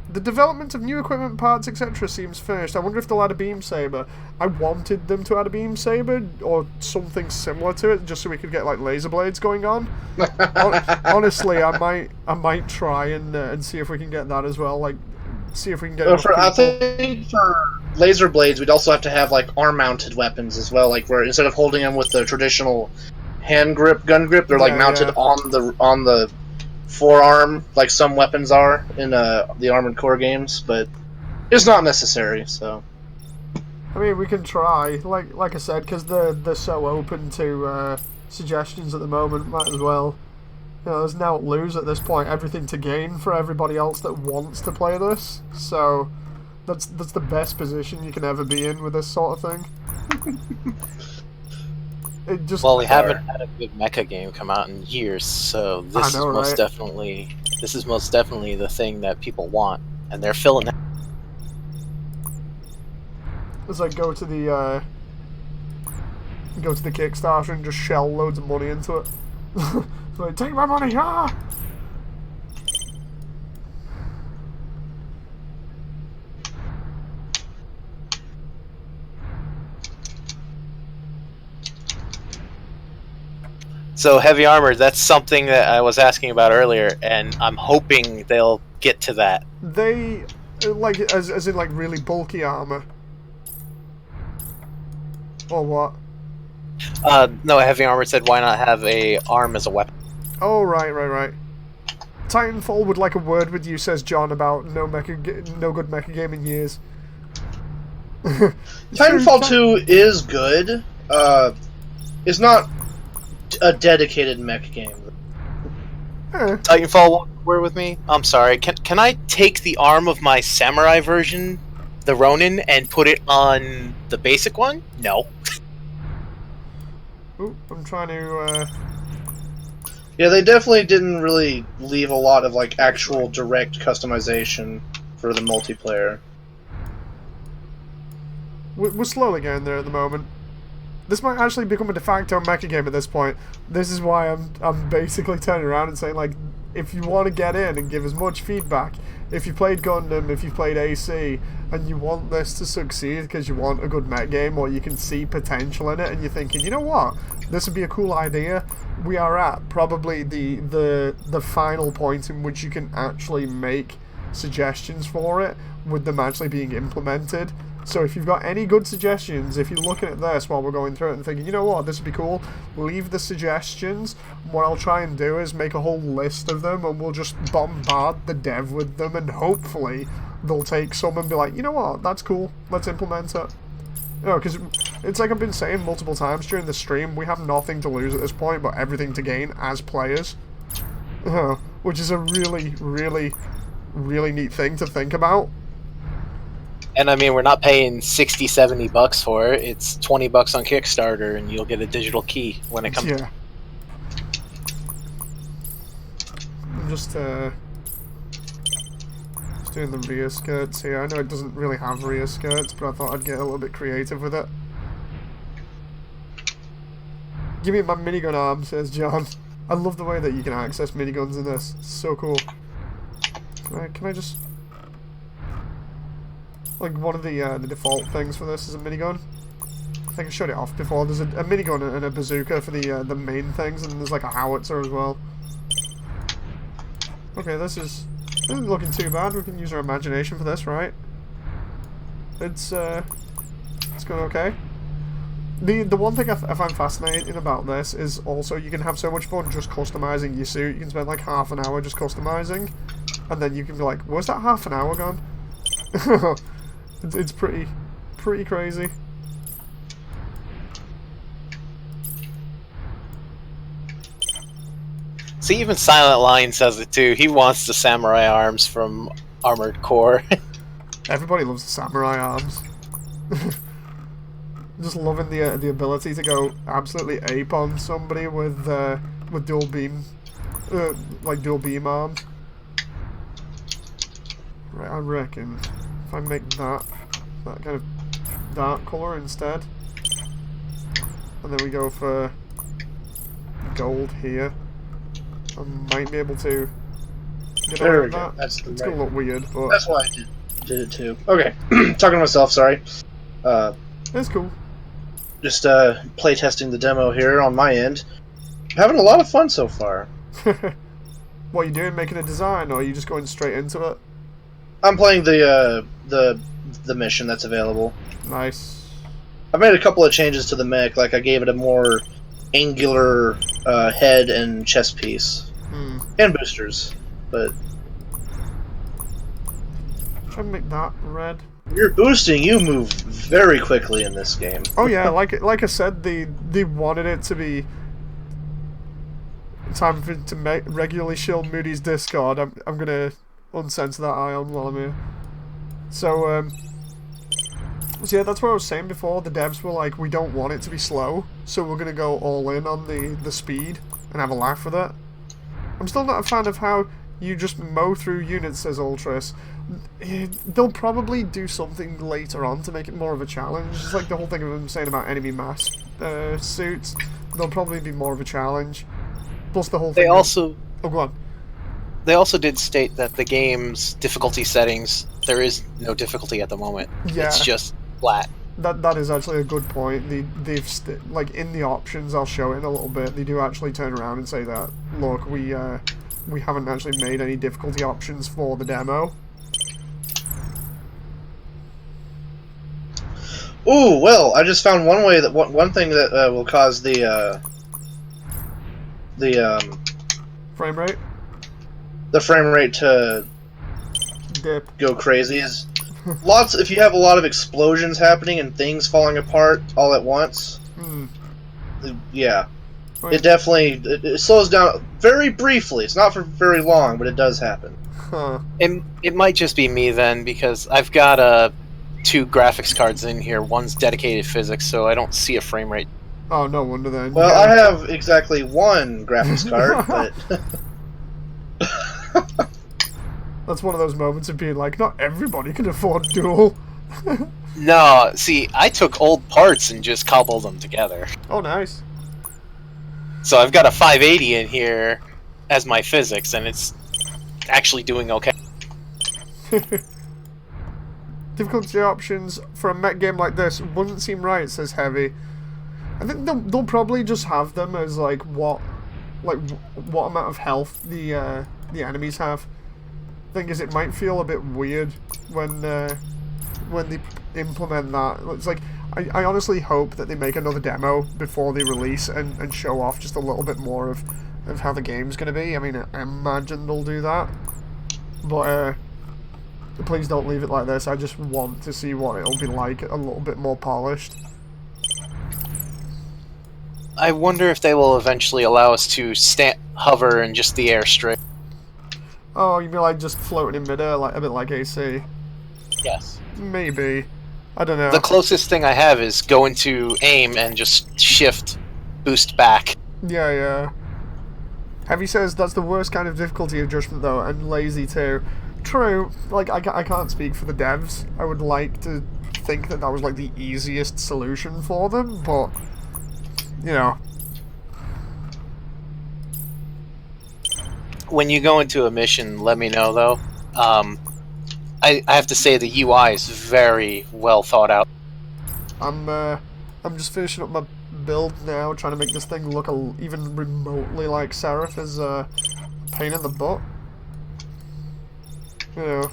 The development of new equipment, parts, etc. seems finished. I wonder if they'll add a beam saber. I wanted them to add a beam saber or something similar to it, just so we could get like laser blades going on. Honestly, I might try and see if we can get that as well. Like, see if we can get. I think for laser blades, we'd also have to have like arm-mounted weapons as well. Like, where instead of holding them with the traditional hand grip, gun grip, they're like mounted on the forearm, like some weapons are in the Armored Core games, but it's not necessary. So, I mean, we can try. Like I said, because they're so open to suggestions at the moment. Might as well. You know, there's now lose at this point. Everything to gain for everybody else that wants to play this. So, that's the best position you can ever be in with this sort of thing. Well, we haven't had a good mecha game come out in years, so this is most definitely the thing that people want, and they're filling it. It's like go to the Kickstarter and just shell loads of money into it. It's like, take my money, ah! So heavy armor, that's something that I was asking about earlier, and I'm hoping they'll get to that. They, like, as in like really bulky armor. Or what? No, Heavy Armored said, why not have a arm as a weapon? Oh, right. Titanfall would like a word with you, says John, about no good mecha game in years. Titanfall 2 is good. It's not a dedicated mech game. Titanfall won't work with me? I'm sorry. Can I take the arm of my samurai version, the Ronin, and put it on the basic one? No. Ooh, I'm trying to, Yeah, they definitely didn't really leave a lot of like actual direct customization for the multiplayer. We're slowly getting there at the moment. This might actually become a de facto mecha game at this point. This is why I'm basically turning around and saying, like, if you want to get in and give as much feedback, if you played Gundam, if you played AC, and you want this to succeed because you want a good mech game, or you can see potential in it, and you're thinking, you know what, this would be a cool idea, we are at probably the final point in which you can actually make suggestions for it, with them actually being implemented. So if you've got any good suggestions, if you're looking at this while we're going through it and thinking, you know what, this would be cool, leave the suggestions. What I'll try and do is make a whole list of them, and we'll just bombard the dev with them, and hopefully they'll take some and be like, you know what, that's cool, let's implement it. You know, because it's like I've been saying multiple times during the stream, we have nothing to lose at this point, but everything to gain as players. Which is a really, really, really neat thing to think about. And I mean, we're not paying $60-$70 for it. It's $20 on Kickstarter, and you'll get a digital key when it comes. Yeah. I'm just doing the rear skirts here. I know it doesn't really have rear skirts, but I thought I'd get a little bit creative with it. Give me my minigun arm, says John. I love the way that you can access miniguns in this. It's so cool. Can I just... Like, one of the default things for this is a minigun. I think I showed it off before. There's a minigun and a bazooka for the main things, and there's like a howitzer as well. Okay, this isn't looking too bad. We can use our imagination for this, right? It's going okay. The one thing I find fascinating about this is also you can have so much fun just customizing your suit. You can spend like half an hour just customizing, and then you can be like, where's that half an hour gone? It's pretty crazy. See, even Silent Lion says it too. He wants the samurai arms from Armored Core. Everybody loves the samurai arms. Just loving the ability to go absolutely ape on somebody with dual beam, like dual beam arms. Right, I reckon if I make that kind of dark colour instead, and then we go for gold here, I might be able to get There away we with go. that. That's the It's right. gonna look weird, but That's why I did it too. Okay, talking to myself. Sorry. it's cool. Just play testing the demo here on my end. Having a lot of fun so far. What are you doing? Making a design, or are you just going straight into it? I'm playing the mission that's available. Nice. I've made a couple of changes to the mech, like I gave it a more angular head and chest piece. And boosters. But Try and make that red. you're boosting, you move very quickly in this game. Oh yeah, like I said, they wanted it to be time to regularly shield Moody's Discord. I'm gonna uncensor that ion while I'm here. So yeah, that's what I was saying before. The devs were like, we don't want it to be slow, so we're gonna go all in on the speed and have a laugh with it. I'm still not a fan of how you just mow through units, says Ultras. They'll probably do something later on to make it more of a challenge. It's like the whole thing of them saying about enemy mass suits. They'll probably be more of a challenge. Plus the whole thing. Oh, go on. They also did state that the game's difficulty settings, there is no difficulty at the moment. Yeah. It's just flat. That is actually a good point. They've like in the options, I'll show it in a little bit. They do actually turn around and say that, look, we haven't actually made any difficulty options for the demo. Ooh, well, I just found one way that one thing that will cause the Frame rate? the frame rate to Dip. go crazy is if you have a lot of explosions happening and things falling apart all at once. Yeah. Right. It definitely it slows down very briefly. It's not for very long, but it does happen. Huh. It might just be me then, because I've got 2 graphics cards in here. One's dedicated physics, so I don't see a frame rate. Oh, no wonder then. Well, yeah. I have exactly one graphics card, but That's one of those moments of being like, not everybody can afford dual. No, see, I took old parts and just cobbled them together. Oh, nice. So I've got a 580 in here as my physics, and it's actually doing okay. Difficulty options for a mech game like this wouldn't seem right, says Heavy. I think they'll probably just have them as like what amount of health the enemies have. Thing is, it might feel a bit weird when they implement that. It's like I honestly hope that they make another demo before they release and show off just a little bit more of how the game's gonna be. I mean, I imagine they'll do that, but please don't leave it like this. I just want to see what it'll be like, a little bit more polished. I wonder if they will eventually allow us to hover in just the air straight. Oh, you mean like just floating in midair, like a bit like AC? Yes. Maybe. I don't know. The closest thing I have is go into aim and just shift, boost back. Yeah, yeah. Heavy says that's the worst kind of difficulty adjustment though, and lazy too. True. Like, I can't speak for the devs. I would like to think that was like the easiest solution for them, but you know. When you go into a mission, let me know though. I have to say the UI is very well thought out. I'm just finishing up my build now, trying to make this thing look even remotely like Seraph is a pain in the butt. You know,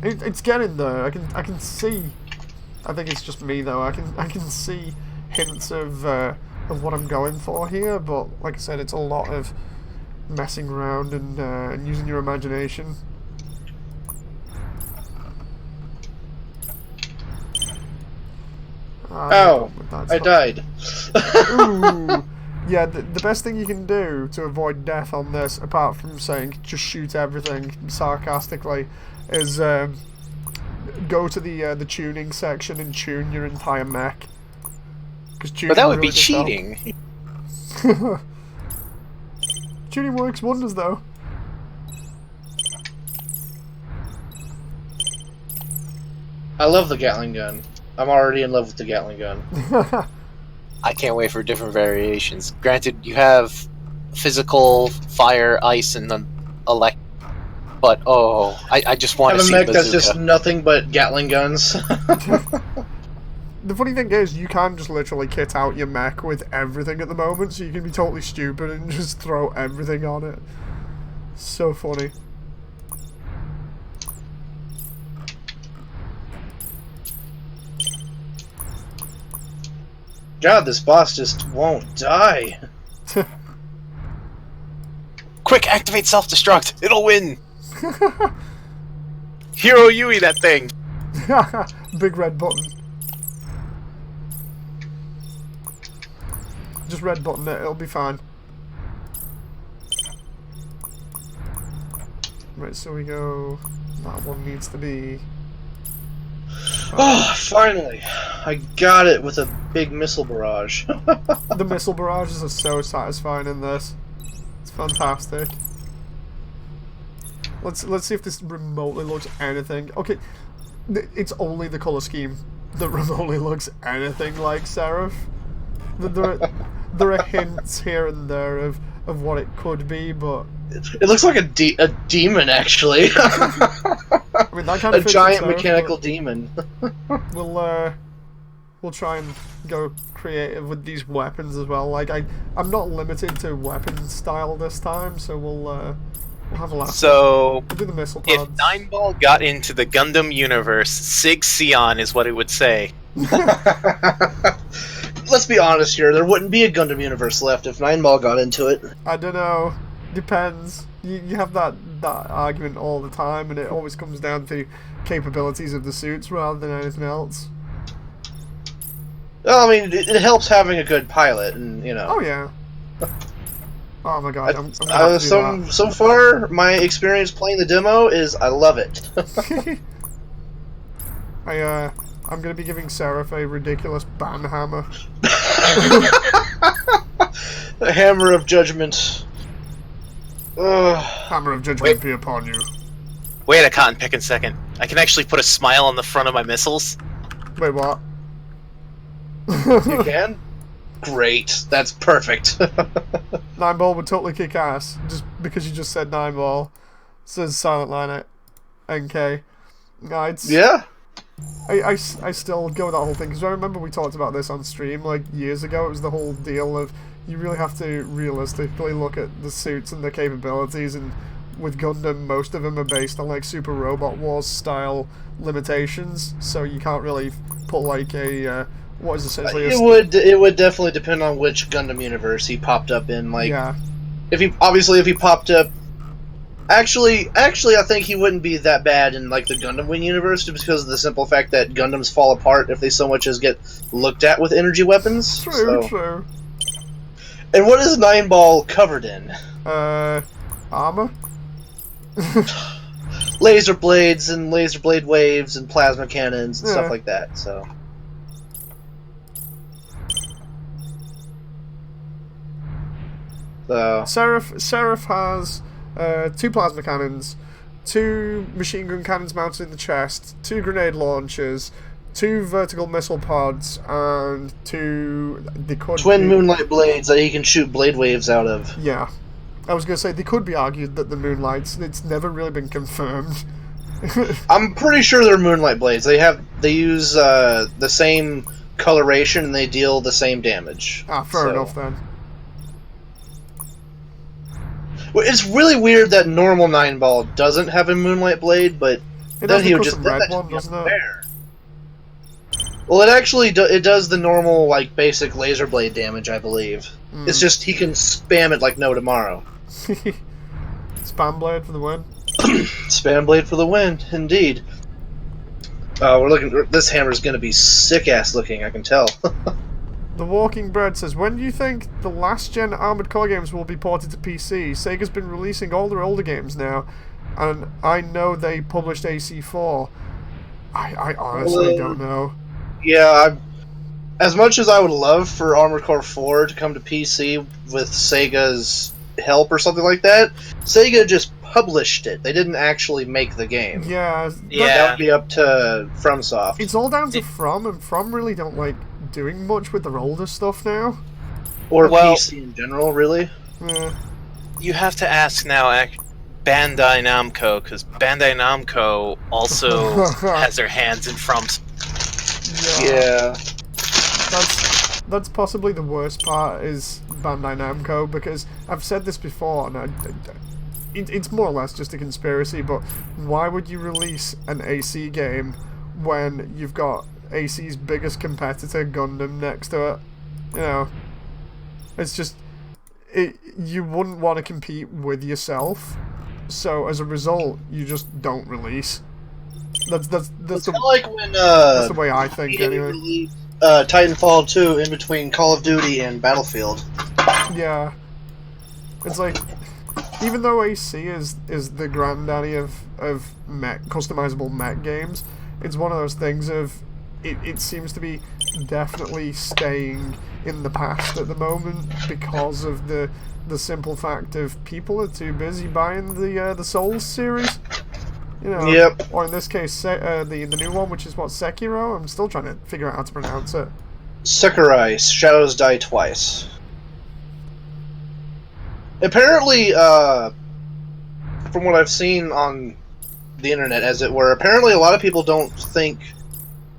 it's getting there. I can see. I think it's just me though. I can see hints of what I'm going for here, but like I said, it's a lot of messing around and using your imagination. Ow! I died. Ooh. Yeah, the best thing you can do to avoid death on this, apart from saying just shoot everything sarcastically, is go to the tuning section and tune your entire mech. But that would be cheating. Tuning works wonders though. I love the Gatling gun. I'm already in love with the Gatling gun. I can't wait for different variations. Granted, you have physical, fire, ice, and then electric. But oh, I just want to see have a mech bazooka. that's just nothing but Gatling guns. The funny thing is, you can just literally kit out your mech with everything at the moment, so you can be totally stupid and just throw everything on it. So funny. God, this boss just won't die. Quick, activate self-destruct. It'll win. Hero Yui, that thing. Big red button. Just red button it, it'll be fine. Right, so we go... That one needs to be... Oh, finally! I got it with a big missile barrage. The missile barrages are so satisfying in this. It's fantastic. Let's see if this remotely looks anything... Okay, it's only the colour scheme that remotely looks anything like Seraph. There are hints here and there of what it could be, but... It looks like a demon, actually. I mean, that kind of a giant Seraph, mechanical demon. We'll try and go creative with these weapons as well. Like I'm not limited to weapon style this time, so we'll have a laugh. So We'll do the missile if pods. Nineball got into the Gundam universe, Sig Sion is what it would say. Let's be honest here. There wouldn't be a Gundam universe left if Nine Ball got into it. I don't know. Depends. You have that argument all the time, and it always comes down to capabilities of the suits rather than anything else. Well, I mean, it helps having a good pilot, and you know. Oh yeah. Oh my god, I'm gonna have to do that. So far, my experience playing the demo is I love it. I'm gonna be giving Seraph a ridiculous ban hammer. The hammer of judgment. Ugh. Hammer of judgment be upon you. Wait a cotton picking second. I can actually put a smile on the front of my missiles. Wait, what? You can? Great. That's perfect. 9 Ball would totally kick ass just because you just said 9 Ball. Says Silent Line at NK. No, it's, yeah. I still go with that whole thing because I remember we talked about this on stream like years ago. It was the whole deal of you really have to realistically look at the suits and the capabilities, and with Gundam most of them are based on like Super Robot Wars style limitations, so you can't really put like a what is essentially it would definitely depend on which Gundam universe he popped up in. Like, yeah. if he popped up, actually, I think he wouldn't be that bad in like the Gundam Wing universe, just because of the simple fact that Gundams fall apart if they so much as get looked at with energy weapons. True. And what is 9 Ball covered in? Armor. Laser blades and laser blade waves and plasma cannons and stuff like that. So. Seraph has 2 plasma cannons, 2 machine gun cannons mounted in the chest, 2 grenade launchers, 2 vertical missile pods, and 2... twin moonlight blades that he can shoot blade waves out of. Yeah. I was going to say, they could be argued that the moonlights, it's never really been confirmed. I'm pretty sure they're moonlight blades. They use the same coloration and they deal the same damage. Ah, fair enough then. Well, it's really weird that normal 9 Ball doesn't have a moonlight blade, but then he would just red one, doesn't it? Well, it actually it does the normal like basic laser blade damage, I believe. It's just he can spam it like no tomorrow. Spam blade for the win. Spam blade for the win, indeed. We're looking. This hammer's gonna be sick ass looking. I can tell. The Walking Bread says, when do you think the last gen Armored Core games will be ported to PC? Sega's been releasing all their older games now, and I know they published AC4. I honestly don't know. Yeah, as much as I would love for Armored Core 4 to come to PC with Sega's help or something like that, Sega just published it. They didn't actually make the game. Yeah. That would be up to FromSoft. It's all down to From, and From really don't like doing much with their older stuff now. Or PC in general, really. Yeah. You have to ask now, Bandai Namco, because Bandai Namco also has their hands in From's. Yeah. That's possibly the worst part is Bandai Namco, because I've said this before, and it's more or less just a conspiracy, but why would you release an AC game when you've got AC's biggest competitor, Gundam, next to it? You know, it's just... you wouldn't want to compete with yourself, so as a result, you just don't release. That's like when that's the way I think, anyway. Released, Titanfall 2 in between Call of Duty and Battlefield. Yeah, it's like, even though AC is the granddaddy of mech, customizable mech games, it's one of those things of it seems to be definitely staying in the past at the moment because of the simple fact of people are too busy buying the Souls series. You know, yep. Or in this case, the new one, which is what, Sekiro? I'm still trying to figure out how to pronounce it. Sakurai, Shadows Die Twice. Apparently, from what I've seen on the internet, as it were, apparently a lot of people don't think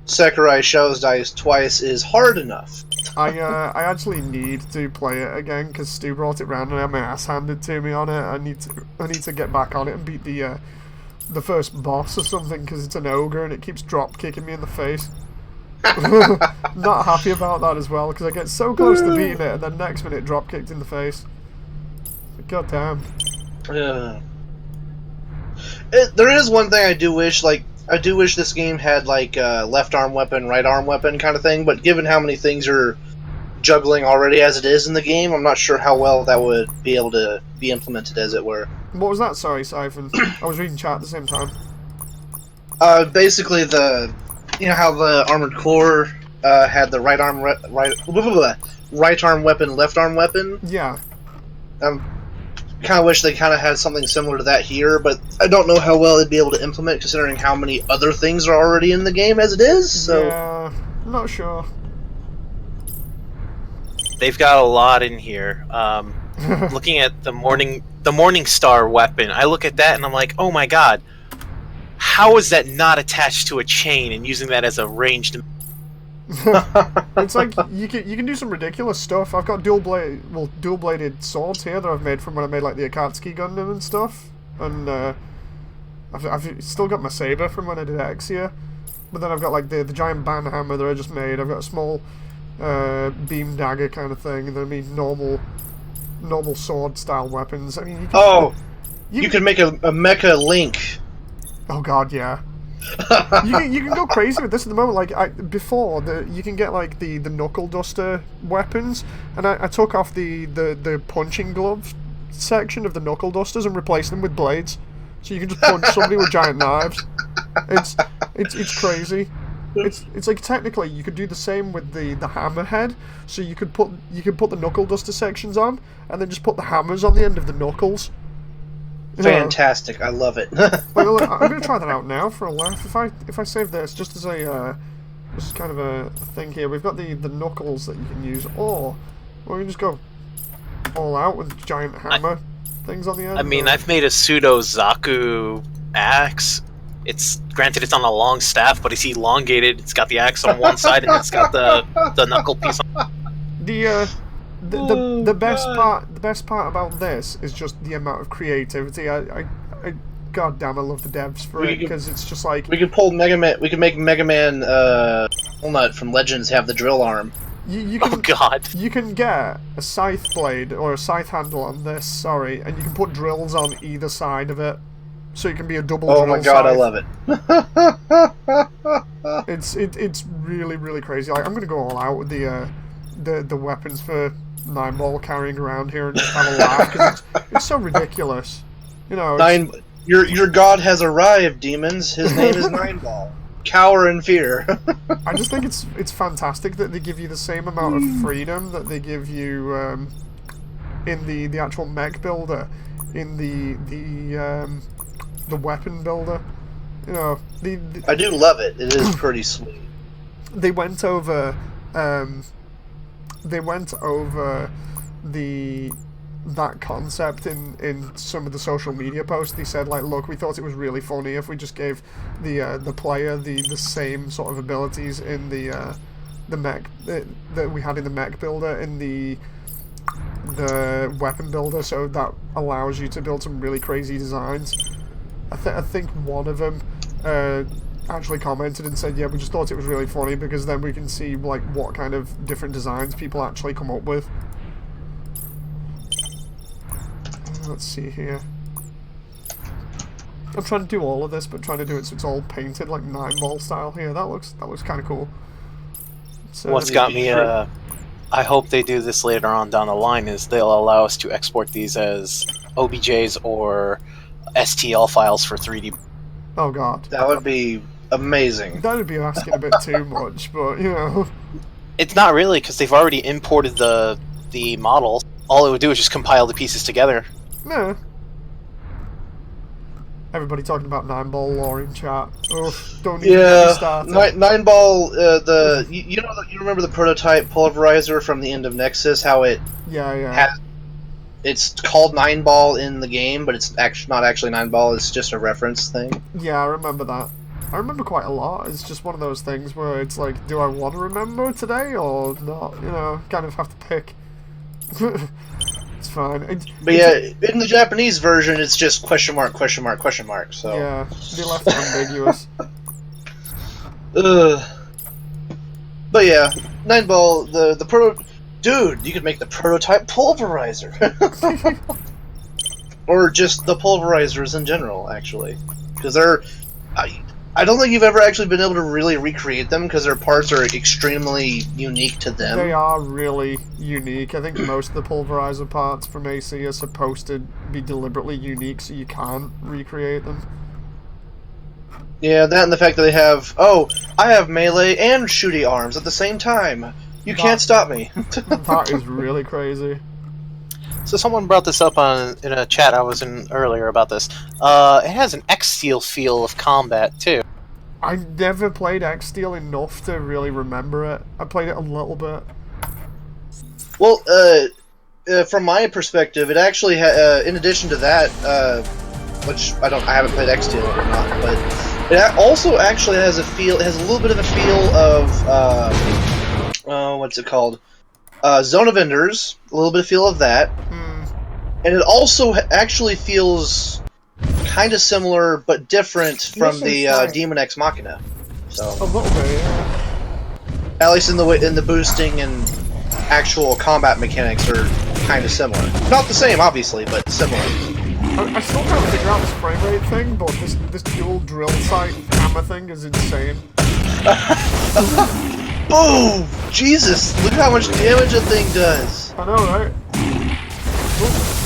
Sakurai Shadows Die Twice is hard enough. I actually need to play it again because Stu brought it round and had my ass handed to me on it. I need to get back on it and beat the first boss or something because it's an ogre and it keeps drop kicking me in the face. Not happy about that as well, because I get so close to beating it, and then next minute drop kicked in the face. God damn. There is one thing I do wish, like, I do wish this game had, like, left arm weapon, right arm weapon kind of thing, but given how many things you're juggling already as it is in the game, I'm not sure how well that would be able to be implemented, as it were. What was that? Sorry, Siphon. I was reading chat at the same time. Basically, you know how the Armored Core had the right arm weapon, left arm weapon? Yeah. Kind of wish they kind of had something similar to that here, but I don't know how well they'd be able to implement considering how many other things are already in the game as it is. So yeah, not sure. They've got a lot in here. Looking at the Morning Star weapon, I look at that and I'm like, oh my god, how is that not attached to a chain and using that as a ranged? It's like you can do some ridiculous stuff. I've got dual bladed swords here that I've made from when I made like the Akatsuki Gundam and stuff, and I've still got my saber from when I did X here. But then I've got like the giant ban hammer that I just made. I've got a small beam dagger kind of thing, and then I mean normal sword style weapons. I mean, you can make a mecha Link. Oh god, yeah. you can go crazy with this at the moment. Like you can get like the knuckle duster weapons, and I took off the punching glove section of the knuckle dusters and replaced them with blades, so you can just punch somebody with giant knives. It's crazy. It's like technically you could do the same with the hammerhead. So you could put the knuckle duster sections on, and then just put the hammers on the end of the knuckles. Fantastic! I love it. Well, I'm gonna try that out now for a laugh. If I save this just as a this is kind of a thing here. We've got the knuckles that you can use, or we can just go all out with giant hammer things on the end. I mean, I've made a pseudo Zaku axe. It's on a long staff, but it's elongated. It's got the axe on one side, and it's got the knuckle piece on. The best part about this is just the amount of creativity. I god damn, I love the devs for it, because it's just like we could pull Mega Man. We could make Mega Man Walnut from Legends have the drill arm. You can, oh god! You can get a scythe blade or a scythe handle on this. Sorry, and you can put drills on either side of it, so it can be a double. Oh drill my god, scythe. I love it. It's really crazy. Like, I'm gonna go all out with the weapons for 9-ball carrying around here and just have a laugh, because it's so ridiculous. You know, your god has arrived, demons. His name is 9-ball. Cower in fear. I just think it's fantastic that they give you the same amount of freedom that they give you in the actual mech builder, in the weapon builder. You know, I do love it. It is pretty sweet. They went over that concept in some of the social media posts. They said, like, look, we thought it was really funny if we just gave the player the same sort of abilities in the mech that we had in the mech builder in the weapon builder, so that allows you to build some really crazy designs. I think one of them actually commented and said, yeah, we just thought it was really funny because then we can see like what kind of different designs people actually come up with. Let's see here. I'm trying to do all of this, but trying to do it so it's all painted like 9-ball style here. That looks kind of cool. So, what's got me I hope they do this later on down the line is they'll allow us to export these as OBJs or STL files for 3D. Oh god. That would be amazing. That would be asking a bit too much, but you know. It's not really, because they've already imported the models. All it would do is just compile the pieces together. No. Everybody talking about 9-ball lore in chat. Oh, don't even get me started. 9-ball. You remember the prototype pulverizer from the end of Nexus? How it it's called 9-ball in the game, but it's not actually 9-ball. It's just a reference thing. Yeah, I remember that. I remember quite a lot. It's just one of those things where it's like, do I want to remember today or not? You know, kind of have to pick. It's fine. But yeah, in the Japanese version, it's just question mark, question mark, question mark. So yeah, they left it ambiguous. Ugh. But yeah, 9-ball, the proto... Dude, you could make the prototype pulverizer! Or just the pulverizers in general, actually. Because they're... I don't think you've ever actually been able to really recreate them, because their parts are extremely unique to them. They are really unique. I think most of the pulverizer parts from AC are supposed to be deliberately unique, so you can't recreate them. Yeah, that and the fact that they have... Oh, I have melee and shooty arms at the same time! You can't stop me! That is really crazy. So someone brought this up in a chat I was in earlier about this. It has an X-Steel feel of combat, too. I never played X-Steel enough to really remember it. I played it a little bit. Well, from my perspective, it actually in addition to that, which I haven't played X-Steel or not, but it also actually has a feel. It has a little bit of a feel of what's it called? Zone of Enders. A little bit of feel of that, and it also actually feels kind of similar but different from the Demon X Machina. So a little bit, yeah. At least in the boosting and actual combat mechanics are kind of similar. Not the same, obviously, but similar. I still can't figure out this frame rate thing, but this dual drill sight hammer thing is insane. Boom! Jesus! Look how much damage a thing does! I know, right?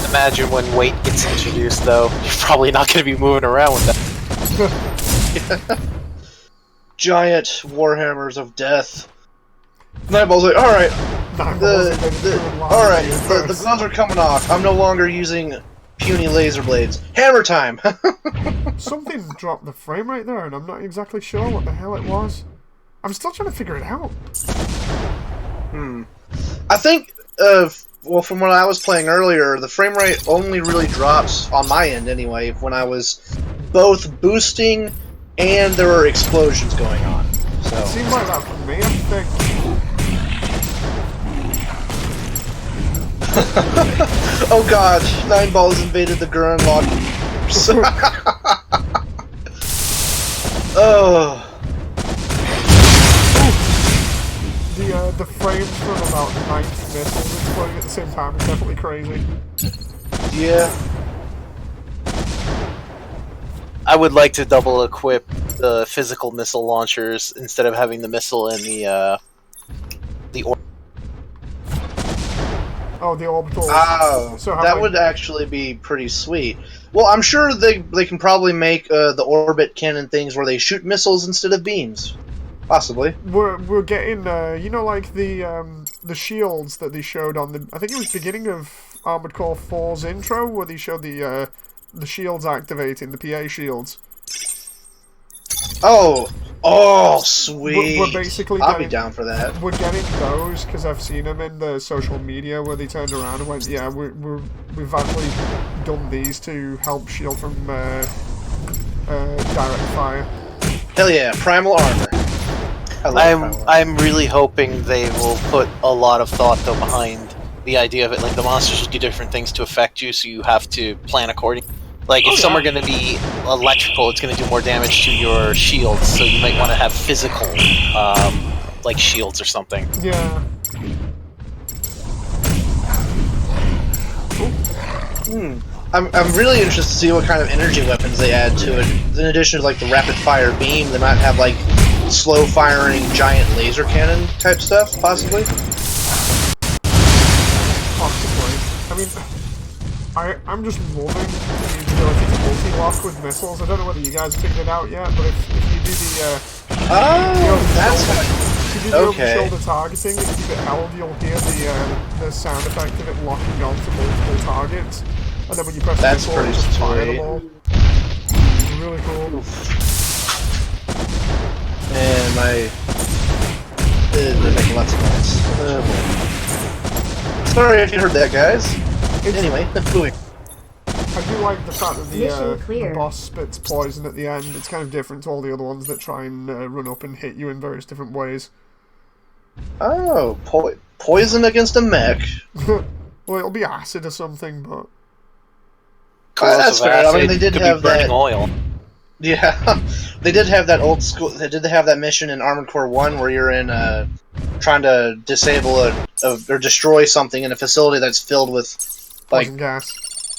Imagine when weight gets introduced, though. You're probably not going to be moving around with that. Giant warhammers of death. Nightball's like, alright, the guns are coming off. I'm no longer using puny laser blades. Hammer time! Something dropped the frame rate there, and I'm not exactly sure what the hell it was. I'm still trying to figure it out. I think, well, from when I was playing earlier, the frame rate only really drops, on my end anyway, when I was both boosting and there were explosions going on. So. It seems like that for me, I think. Oh god, 9-ball's invaded the Gurren Lagann. Oh. The frames from about 90 missiles exploding at the same time is definitely crazy. Yeah. I would like to double equip the physical missile launchers instead of having the missile in the Oh, the orbital. Oh, so that would actually be pretty sweet. Well, I'm sure they can probably make the orbit cannon things where they shoot missiles instead of beams. Possibly. We're getting you know, like the shields that they showed on the, I think it was beginning of Armored Core 4's intro, where they showed the shields activating, the PA shields. Oh, sweet! We're basically I'll be down for that. We're getting those because I've seen them in the social media where they turned around and went, "Yeah, we've actually done these to help shield from direct fire." Hell yeah, primal armor. I'm really hoping they will put a lot of thought though behind the idea of it. Like the monsters will do different things to affect you, so you have to plan accordingly. Like, if some are going to be electrical, it's going to do more damage to your shields, so you might want to have physical, like, shields or something. Yeah. I'm really interested to see what kind of energy weapons they add to it. In addition to, like, the rapid-fire beam, they might have, like, slow-firing giant laser cannon type stuff, possibly? Possibly. I mean, I'm just loving the ability to multi-lock with missiles. I don't know whether you guys figured it out yet, but if you do the over-shoulder targeting and keep it held, you'll hear the sound effect of it locking onto multiple targets. And then when you press the missile, it'll just fire them all. It's really cool. And they're making lots of noise. Sorry if you heard that, guys. Anyway, I do like the fact that the boss spits poison at the end. It's kind of different to all the other ones that try and run up and hit you in various different ways. Oh, poison against a mech. Well, it'll be acid or something, but... That's fair. I mean, they did have that. Oil. Yeah, they did have that old school. They did have that mission in Armored Core 1 where you're in trying to disable or destroy something in a facility that's filled with like Poison gas.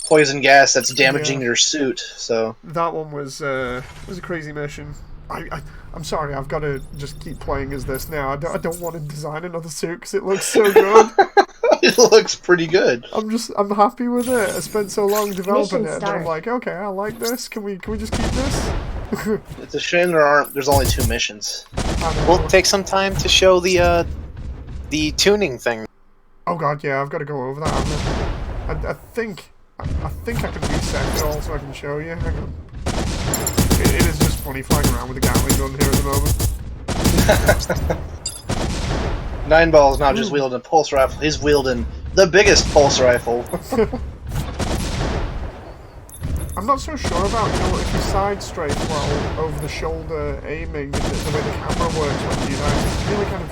poison gas that's damaging Yeah. your suit. So That one was a crazy mission. I'm sorry, I've got to just keep playing as this now. I don't want to design another suit because it looks so good. it looks pretty good. I'm happy with it. I spent so long developing Mission it, and then I'm start. like, okay, I like this. Can we just keep this? It's a shame there's only 2 missions. I know. We'll take some time to show the tuning thing. Oh god, yeah, I've got to go over that. I think I can reset it all so I can show you. Hang on. It is just funny flying around with a Gatling gun here at the moment. Nine Ball's not just wielding a pulse rifle; he's wielding the biggest pulse rifle. I'm not so sure about, if you side strafe while over the shoulder aiming, the way the camera works when you do that. It's really kind of,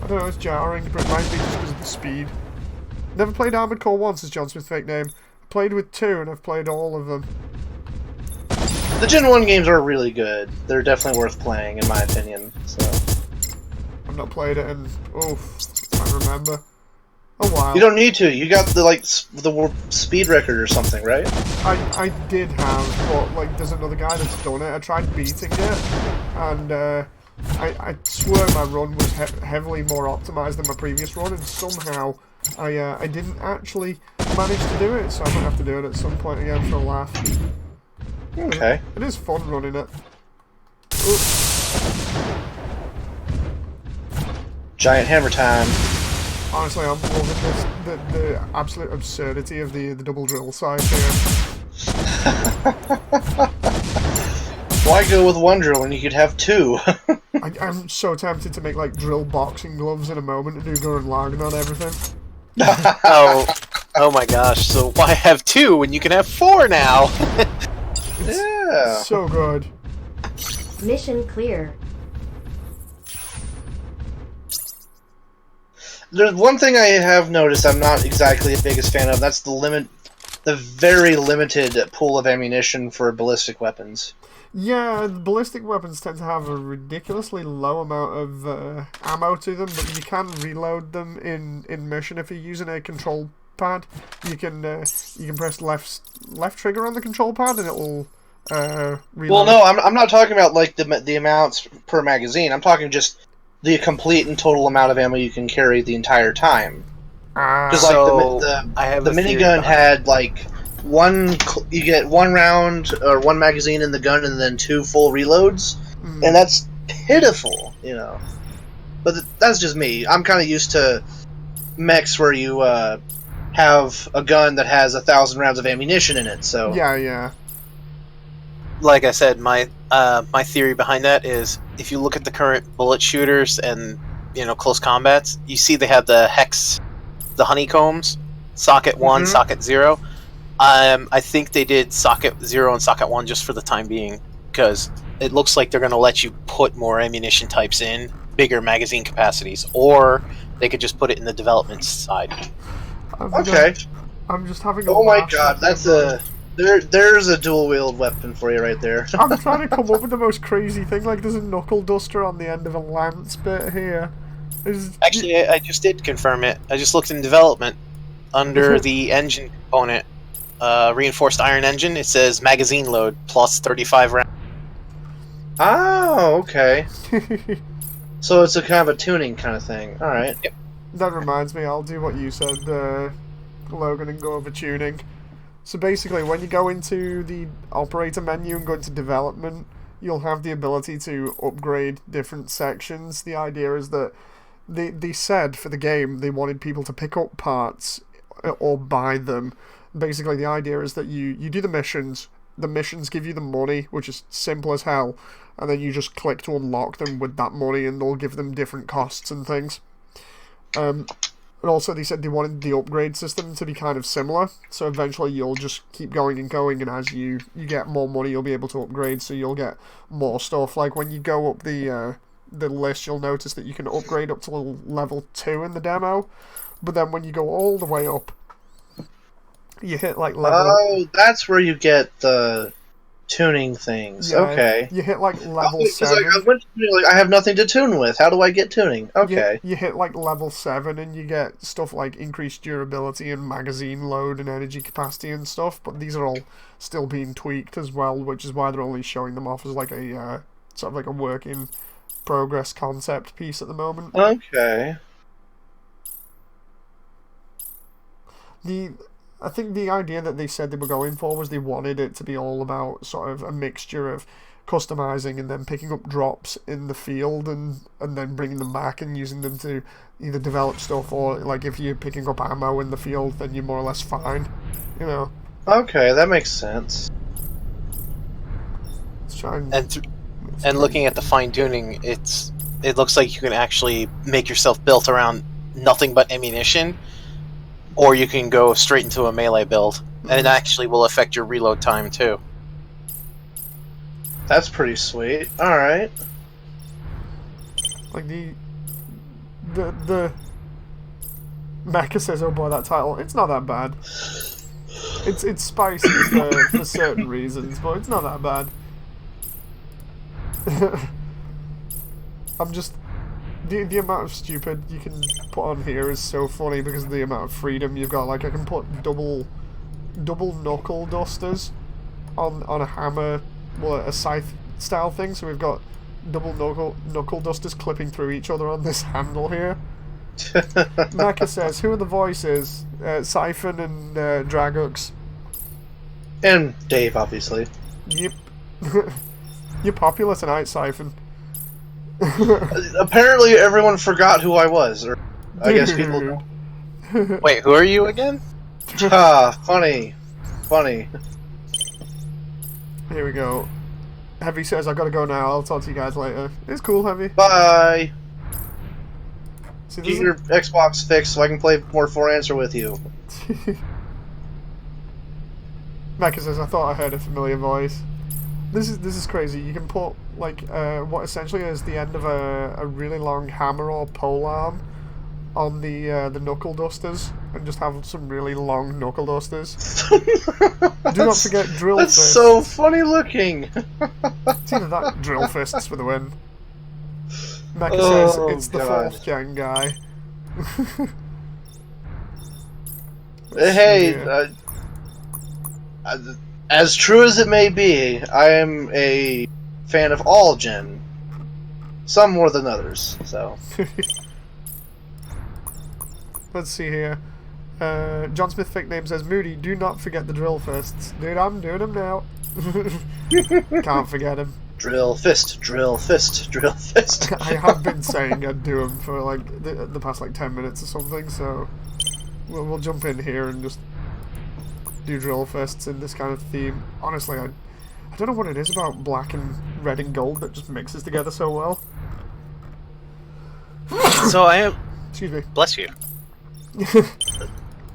I don't know, it's jarring, but it might be just because of the speed. Never played Armored Core 1, says John Smith's fake name. I played with 2 and I've played all of them. The Gen 1 games are really good. They're definitely worth playing, in my opinion. So I've not played it in, I remember. A while. you don't need to. You got the the world speed record or something, right? I did have, but there's another guy that's done it. I tried beating it, and I swear my run was heavily more optimized than my previous run, and somehow I didn't actually manage to do it. So I might have to do it at some point again for a laugh. Okay. It is fun running it. Ooh. Giant hammer time. Honestly, I'm loving this. The absolute absurdity of the double drill side here. Why go with one drill when you could have 2? I'm so tempted to make drill boxing gloves in a moment and do Gurren Lagann on everything. Oh my gosh! So why have 2 when you can have 4 now? Yeah. So good. Mission clear. There's one thing I have noticed I'm not exactly the biggest fan of. That's the very limited pool of ammunition for ballistic weapons. Yeah, ballistic weapons tend to have a ridiculously low amount of ammo to them, but you can reload them in mission if you're using a control pad. You can press left trigger on the control pad and it'll reload. Well, no, I'm not talking about the amounts per magazine. I'm talking just the complete and total amount of ammo you can carry the entire time. Because the minigun had you get 1 round or 1 magazine in the gun and then 2 full reloads, and that's pitiful, But that's just me. I'm kind of used to mechs where you have a gun that has 1,000 rounds of ammunition in it. So yeah. Like I said, my theory behind that is if you look at the current bullet shooters and close combats, you see they have the hex, the honeycombs, socket 1, socket 0. I think they did socket 0 and socket 1 just for the time being, because it looks like they're going to let you put more ammunition types in, bigger magazine capacities, or they could just put it in the development side. Okay. I'm just having a Oh my laugh god, at there's a dual wield weapon for you right there. I'm trying to come up with the most crazy thing. There's a knuckle duster on the end of a lance bit here. Actually, I just did confirm it. I just looked in development under the engine component, reinforced iron engine. It says magazine load plus 35 rounds. Oh, okay. So it's a kind of a tuning kind of thing. All right. Yep. That reminds me, I'll do what you said, Logan, and go over tuning. So basically, when you go into the operator menu and go into development, you'll have the ability to upgrade different sections. The idea is that they said for the game they wanted people to pick up parts or buy them. Basically, the idea is that you do the missions give you the money, which is simple as hell, and then you just click to unlock them with that money, and they'll give them different costs and things. And also they said they wanted the upgrade system to be kind of similar, so eventually you'll just keep going and going, and as you get more money you'll be able to upgrade, so you'll get more stuff. Like when you go up the list, you'll notice that you can upgrade up to level 2 in the demo, but then when you go all the way up, you hit level... Oh, that's where you get the Tuning things. Yeah, Okay. you hit like level Because 7. I went to like, I have nothing to tune with. How do I get tuning? Okay. You hit like level 7 and you get stuff like increased durability and magazine load and energy capacity and stuff, but these are all still being tweaked as well, which is why they're only showing them off as like a sort of like a work in progress concept piece at the moment. Okay. I think the idea that they said they were going for was they wanted it to be all about sort of a mixture of customizing and then picking up drops in the field and then bringing them back and using them to either develop stuff or, like, if you're picking up ammo in the field, then you're more or less fine, you know. Okay, that makes sense. Let's try And looking at the fine tuning, it looks like you can actually make yourself built around nothing but ammunition, or you can go straight into a melee build, and it actually will affect your reload time too. That's pretty sweet. All right. like the Mecha says, "Oh boy, that title. It's not that bad. It's spicy for certain reasons, but it's not that bad." I'm just the amount of stupid you can put on here is so funny because of the amount of freedom you've got. Like, I can put double knuckle dusters on a hammer, well, a scythe style thing. So we've got double knuckle dusters clipping through each other on this handle here. Mecha says, "Who are the voices? Siphon and Dragux." And Dave, obviously. Yep. You're popular tonight, Siphon. Apparently, everyone forgot who I was, or I guess people. Wait, who are you again? Funny. Here we go. Heavy says, "I gotta go now. I'll talk to you guys later." It's cool, Heavy. Bye. See, Get your Xbox fixed so I can play more For Answer with you. Mecha says, "I thought I heard a familiar voice." This is crazy. You can put like what essentially is the end of a really long hammer or pole arm on the knuckle dusters, and just have some really long knuckle dusters. Do not forget drill That's fists. so funny looking. It's either that drill fists for the win. Mecha Oh, says it's the God. 4th gen guy. Hey, Yeah. as true as it may be, I am a fan of all gen. Some more than others, so. Let's see here. John Smith fake name says, "Moody, do not forget the drill fists." Dude, I'm doing them now. Can't forget them. Drill fist, drill fist, drill fist. I have been saying I'd do them for like the past like 10 minutes or something, so we'll jump in here and just do drill fists in this kind of theme. Honestly, I don't know what it is about black and red and gold that just mixes together so well. So I am. Excuse me. Bless you.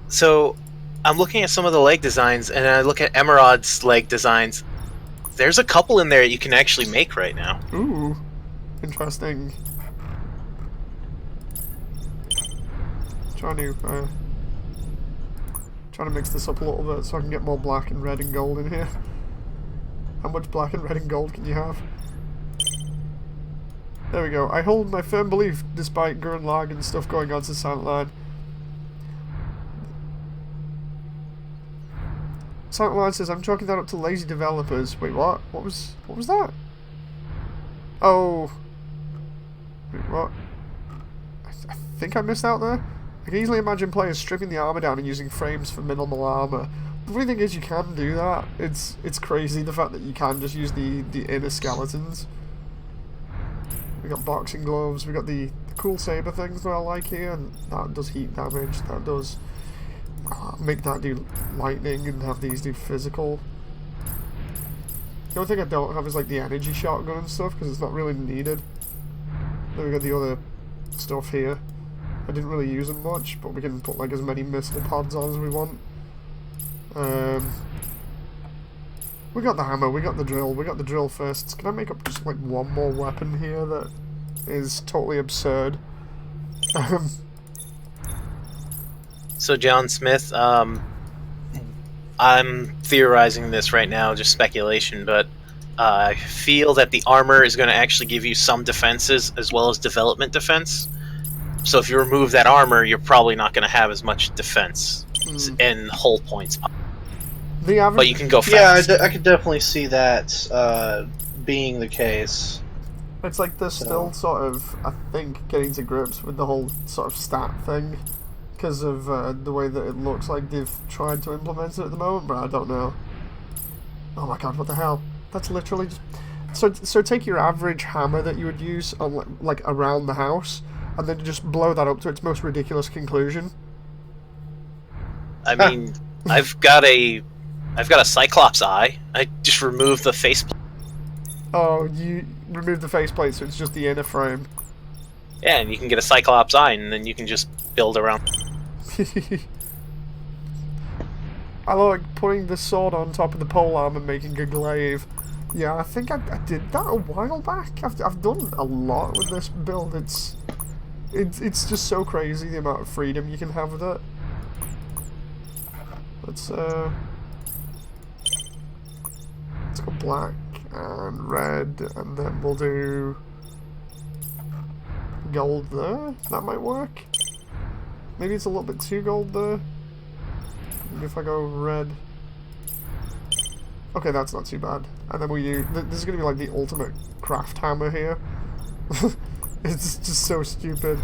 So I'm looking at some of the leg designs, and I look at Emerod's leg designs. There's a couple in there you can actually make right now. Ooh, interesting. Trying to mix this up a little bit so I can get more black and red and gold in here. How much black and red and gold can you have? There we go. I hold my firm belief, despite Gurren lag and stuff going on to Silent Line. Silent Line says, "I'm chalking that up to lazy developers." Wait, what? What was that? Oh. Wait, what? I think I missed out there. I can easily imagine players stripping the armor down and using frames for minimal armor. The funny thing is, you can do that. It's crazy the fact that you can just use the inner skeletons. We got boxing gloves. We got the cool saber things that I like here, and that does heat damage. That does make that do lightning, and have these do physical. The only thing I don't have is like the energy shotgun and stuff because it's not really needed. Then we got the other stuff here. I didn't really use them much, but we can put like as many missile pods on as we want. We got the hammer, we got the drill fists. Can I make up just like one more weapon here that is totally absurd? So John Smith, I'm theorizing this right now, just speculation, but I feel that the armor is going to actually give you some defenses as well as development defense. So if you remove that armor, you're probably not going to have as much defense and hull points. But you can go fast. Yeah, I could definitely see that being the case. It's like they're still sort of, I think, getting to grips with the whole sort of stat thing because of the way that it looks like they've tried to implement it at the moment, but I don't know. Oh my god, what the hell? That's literally just... So take your average hammer that you would use on, like around the house, and then just blow that up to its most ridiculous conclusion. I mean, I've got a Cyclops eye. I just removed the faceplate. Oh, you remove the faceplate, so it's just the inner frame. Yeah, and you can get a Cyclops eye, and then you can just build around. I like putting the sword on top of the pole arm and making a glaive. Yeah, I think I did that a while back. I've done a lot with this build. It's just so crazy the amount of freedom you can have with it. Let's go black and red, and then we'll do gold there. That might work. Maybe it's a little bit too gold there. Maybe if I go red. Okay, that's not too bad. And then we'll use... This is going to be like the ultimate craft hammer here. It's just so stupid.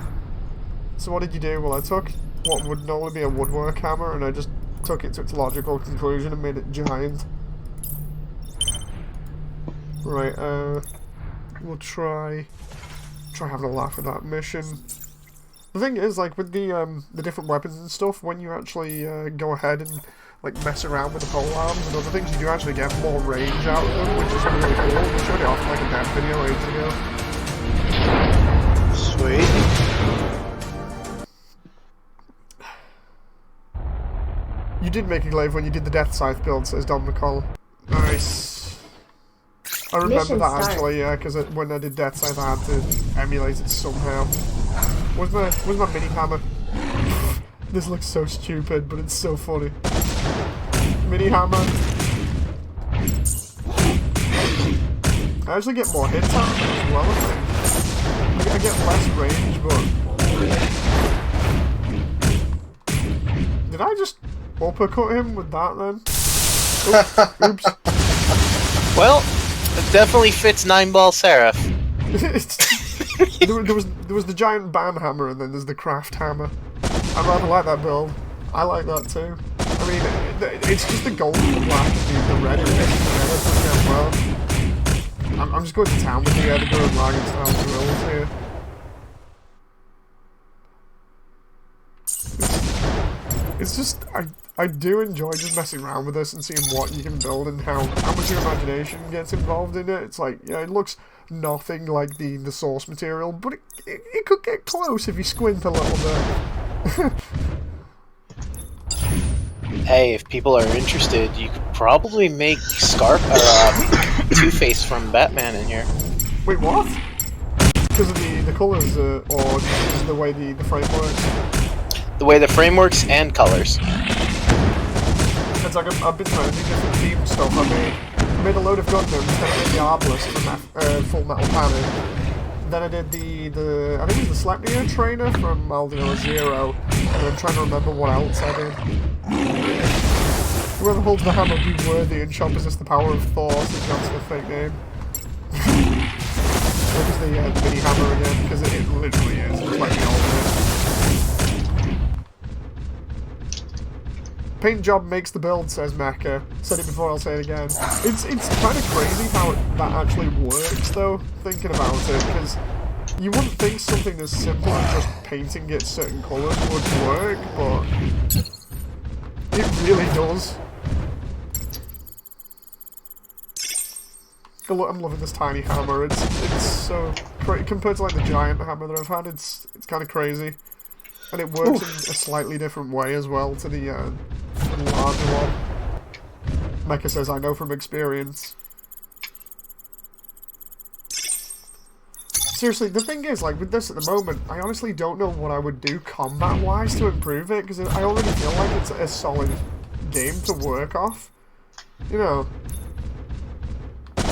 So what did you do? Well, I took what would normally be a woodwork hammer, and I just took it to its logical conclusion and made it giant. Right, we'll try having a laugh at that mission. The thing is, like, with the different weapons and stuff, when you actually go ahead and like mess around with the pole arms and other things, you do actually get more range out of them, which is really cool. We showed it off in like a dev video ages ago. Sweet. You did make a glaive when you did the Death Scythe build, says Don McCall. Nice. I remember Mission that start. actually, yeah, because when I did Death Scythe I had to emulate it somehow. Where's my mini hammer? This looks so stupid, but it's so funny. Mini hammer. I actually get more hits out of it as well, I think. I get less range, but... Did I just uppercut him with that then? Oops. Well, it definitely fits 9-ball Seraph. there was the giant bam hammer, and then there's the craft hammer. I rather like that build. I like that too. I mean, it's just the gold and the black and the red and together well. I'm just going to town with the Edgar and Lager style drills here. It's just, I do enjoy just messing around with this and seeing what you can build and how much your imagination gets involved in it. It's like, yeah, it looks nothing like the source material, but it could get close if you squint a little bit. Hey, if people are interested, you could probably make Two-Face from Batman in here. Wait, what? Because of the colours, or just the way the frame works? The way the frame works and colors. It's like I've been trying to do different theme stuff. I made a load of Gundams, then I did the Arbalest from Full Metal Panic. Then I did the I think it was the Sleipnir trainer from Aldino Zero, and I'm trying to remember what else I did. Whoever holds the hammer be worthy and shall possess the power of Thor, since that's the fake name. What is the mini hammer again? Because it literally is. It's like the ultimate. Paint job makes the build, says Mecha. Said it before, I'll say it again. It's kind of crazy how that actually works, though, thinking about it, because you wouldn't think something as simple as just painting it certain colours would work, but it really does. Oh, look, I'm loving this tiny hammer. It's so compared to like the giant hammer that I've had. It's kind of crazy, and it works in a slightly different way as well to the larger one. Mecha says, "I know from experience." Seriously, the thing is, like with this at the moment, I honestly don't know what I would do combat-wise to improve it, because I already feel like it's a solid game to work off. You know.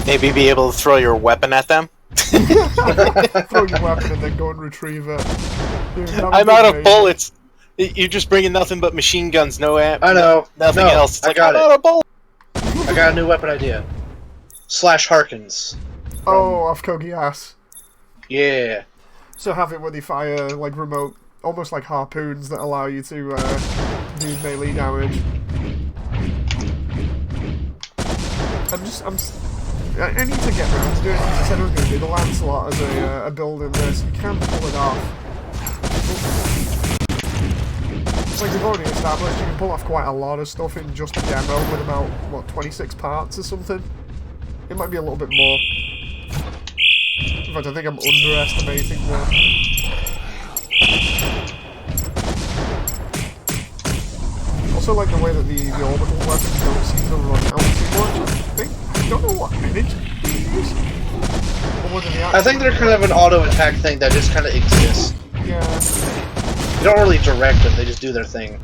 Maybe be able to throw your weapon at them. Throw your weapon and then go and retrieve it. Dude, I'm out of bullets. You're just bringing nothing but machine guns, no amp. I know. Nothing else. It's I like, got I'm it. out of bullets. I got a new weapon idea. Slash Harkins. Oh, off Kogi ass. Yeah. So have it where they fire like remote, almost like harpoons that allow you to do melee damage. I need to get around to doing it. I said I was going to do the Lancelot as a build in this. You can pull it off. It's like we've already established, you can pull off quite a lot of stuff in just a demo with about, what, 26 parts or something? It might be a little bit more. In fact, I think I'm underestimating that. Also like the way that the orbital weapons don't seem to run out too much. I don't know what energy they use. Or whether they I think they're kind of an auto attack thing that just kind of exists. Yeah. You don't really direct them, they just do their thing.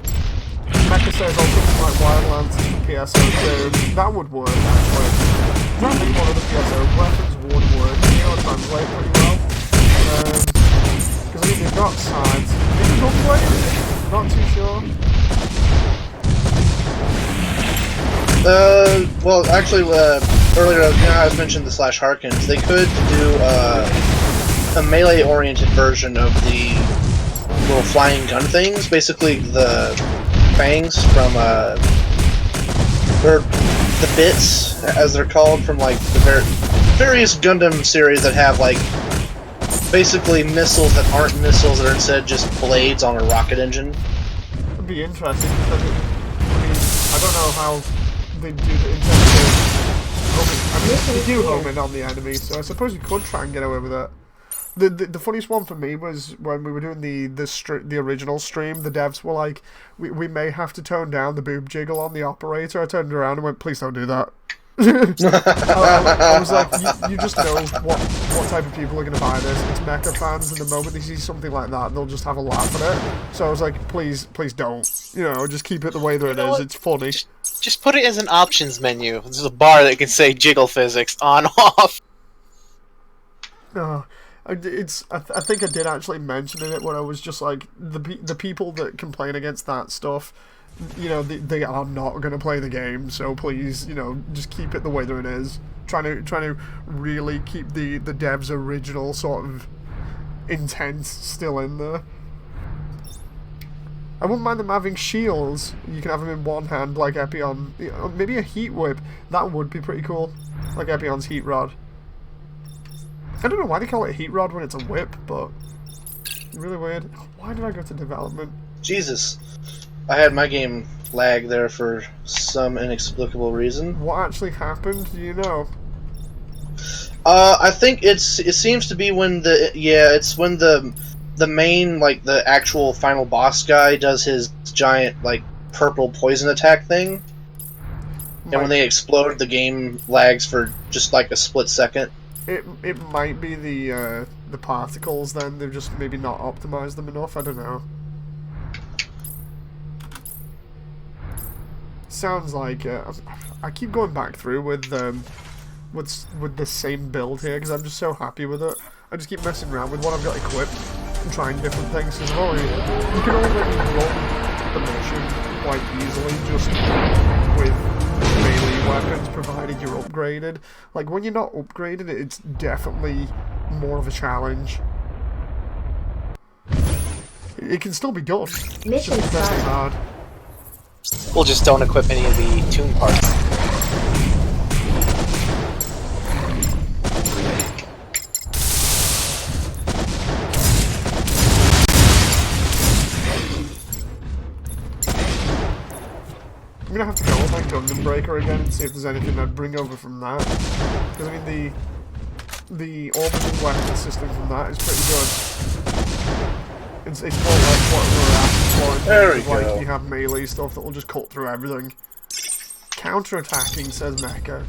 Mecha says also like Wildlands and PSO2. That would work actually. I think one of the PSO weapons would work. You know, translate pretty well. Because I mean they've got sides. Maybe gunplay? Not too sure. Well, actually, earlier I was mentioning the Slash Harkins. They could do a melee-oriented version of the little flying gun things. Basically, the fangs from, or the bits, as they're called, from like the various Gundam series that have like basically missiles that aren't missiles, that are instead just blades on a rocket engine. It'd be interesting because I don't know how they do the intensive homing. I mean, they do homing on the enemy, so I suppose you could try and get away with that. The funniest one for me was when we were doing the original stream. The devs were like, we may have to tone down the boob jiggle on the operator. I turned around and went, please don't do that. I was like, you just know what type of people are going to buy this. It's mecha fans, and the moment they see something like that, they'll just have a laugh at it. So I was like, please don't. You know, just keep it the way that it is. It's funny. Just put it as an options menu. There's a bar that can say jiggle physics on off. I think I did actually mention it when I was just like, the people that complain against that stuff, you know, they are not going to play the game, so please, you know, just keep it the way that it is. Trying to really keep the devs' original sort of intent still in there. I wouldn't mind them having shields. You can have them in one hand, like Epion. You know, maybe a heat whip. That would be pretty cool. Like Epion's heat rod. I don't know why they call it a heat rod when it's a whip, but really weird. Why did I go to development? Jesus. I had my game lag there for some inexplicable reason. What actually happened? Do you know? I think it seems to be when it's when the main, like, the actual final boss guy does his giant, like, purple poison attack thing. And when they explode, the game lags for just, like, a split second. It might be the particles then. They've just maybe not optimized them enough. I don't know. Sounds like I keep going back through with the same build here because I'm just so happy with it. I just keep messing around with what I've got equipped and trying different things. Because you can already run the mission quite easily just with melee weapons, provided you're upgraded. Like when you're not upgraded, it's definitely more of a challenge. It can still be done. It's just incredibly hard. We'll just don't equip any of the tune parts. I'm gonna have to go on my Gundam Breaker again and see if there's anything I'd bring over from that. Because I mean the orbital weapon system from that is pretty good. It's more like what we're asking for. There we like, go. you have melee stuff that will just cut through everything. Counter-attacking, says Mecha.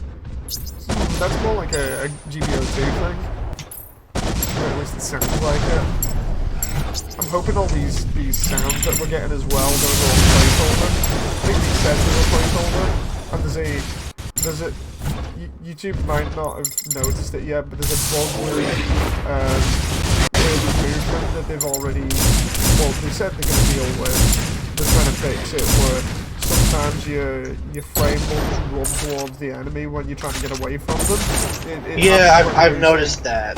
That's more like a GBO2 thing. Or at least it sounds like it. I'm hoping all these sounds that we're getting as well, those are all placeholder. I think they said they were placeholder, and there's a YouTube might not have noticed it yet, but there's a bug with the movement that they've already, well, they said they're going to deal with. They're trying to fix it where sometimes your frame will just run towards the enemy when you're trying to get away from them. Yeah, I've noticed that.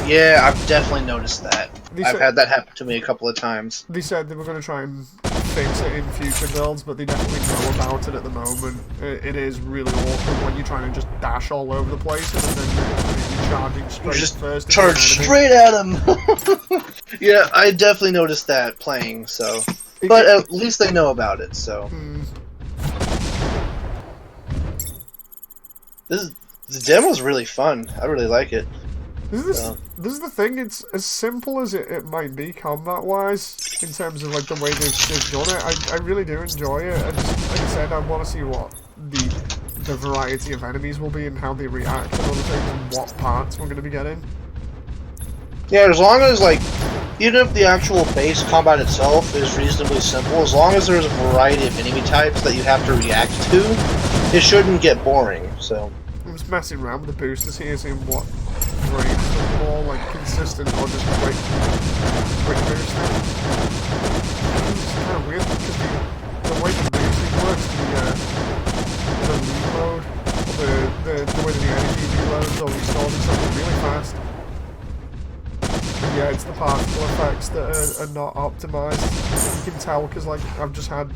Yeah, I've definitely noticed that. I've had that happen to me a couple of times. They said they were going to try and fix it in future builds, but they definitely know about it at the moment. It is really awkward when you're trying to just dash all over the place and then you're charging straight just first. Charge straight at him! Yeah, I definitely noticed that playing, so... But at least they know about it, so... The demo's really fun. I really like it. This is the thing, it's as simple as it might be combat-wise, in terms of like the way they've done it. I really do enjoy it. I just, like I said, I want to see what the variety of enemies will be and how they react and other things and what parts we're going to be getting. Yeah, as long as, like, even if the actual base combat itself is reasonably simple, as long as there's a variety of enemy types that you have to react to, it shouldn't get boring, so... I'm just messing around with the boosters here, seeing what range are more, like, consistent or just quick boosting. It's kind of weird, because the way the boosting works, the reload, or the way that the energy reloads or restores and something really fast. Yeah, it's the particle effects that are not optimized. You can tell because, like, I've just had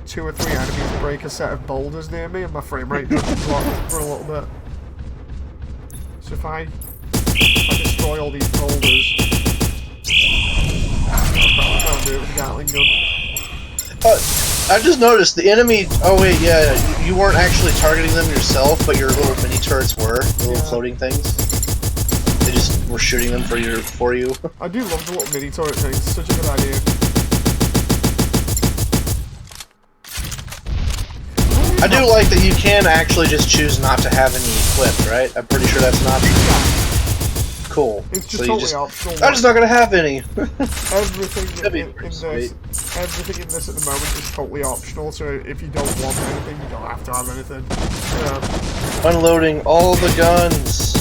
2 or 3 enemies break a set of boulders near me and my frame rate just dropped for a little bit. So if I destroy all these boulders, I'll probably try and do it with a Gatling gun. I just noticed the enemy... Oh wait, yeah, you weren't actually targeting them yourself, but your little mini turrets were. Little floating things. They just were shooting them for you. I do love the little mini turret things. It's such a good idea. I do like that you can actually just choose not to have any equipped, right? I'm pretty sure that's an option. Cool. It's just totally optional. I'm just not gonna have any. Everything in this at the moment is totally optional. So if you don't want anything, you don't have to have anything. Yeah. Unloading all the guns.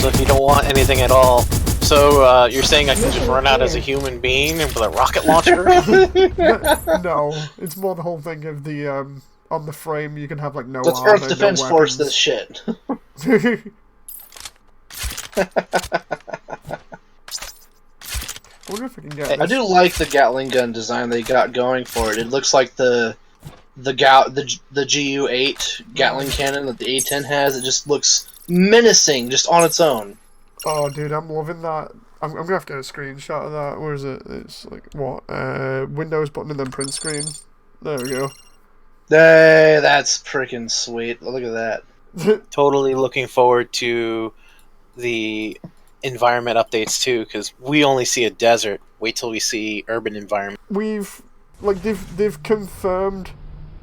So if you don't want anything at all, so you're saying I can just run out as a human being with a rocket launcher? No, it's more the whole thing of the on the frame you can have like no Let's armor, Earth Defense no Force this shit. I wonder if I can get. I do like the Gatling gun design they got going for it. It looks like the GU-8 Gatling cannon that the A-10 has. It just looks menacing, just on its own. Oh, dude, I'm loving that. I'm gonna have to get a screenshot of that. Where is it? It's like what? Windows button and then print screen. There we go. Hey, that's freaking sweet. Look at that. Totally looking forward to the environment updates too, because we only see a desert. Wait till we see urban environment. They've confirmed.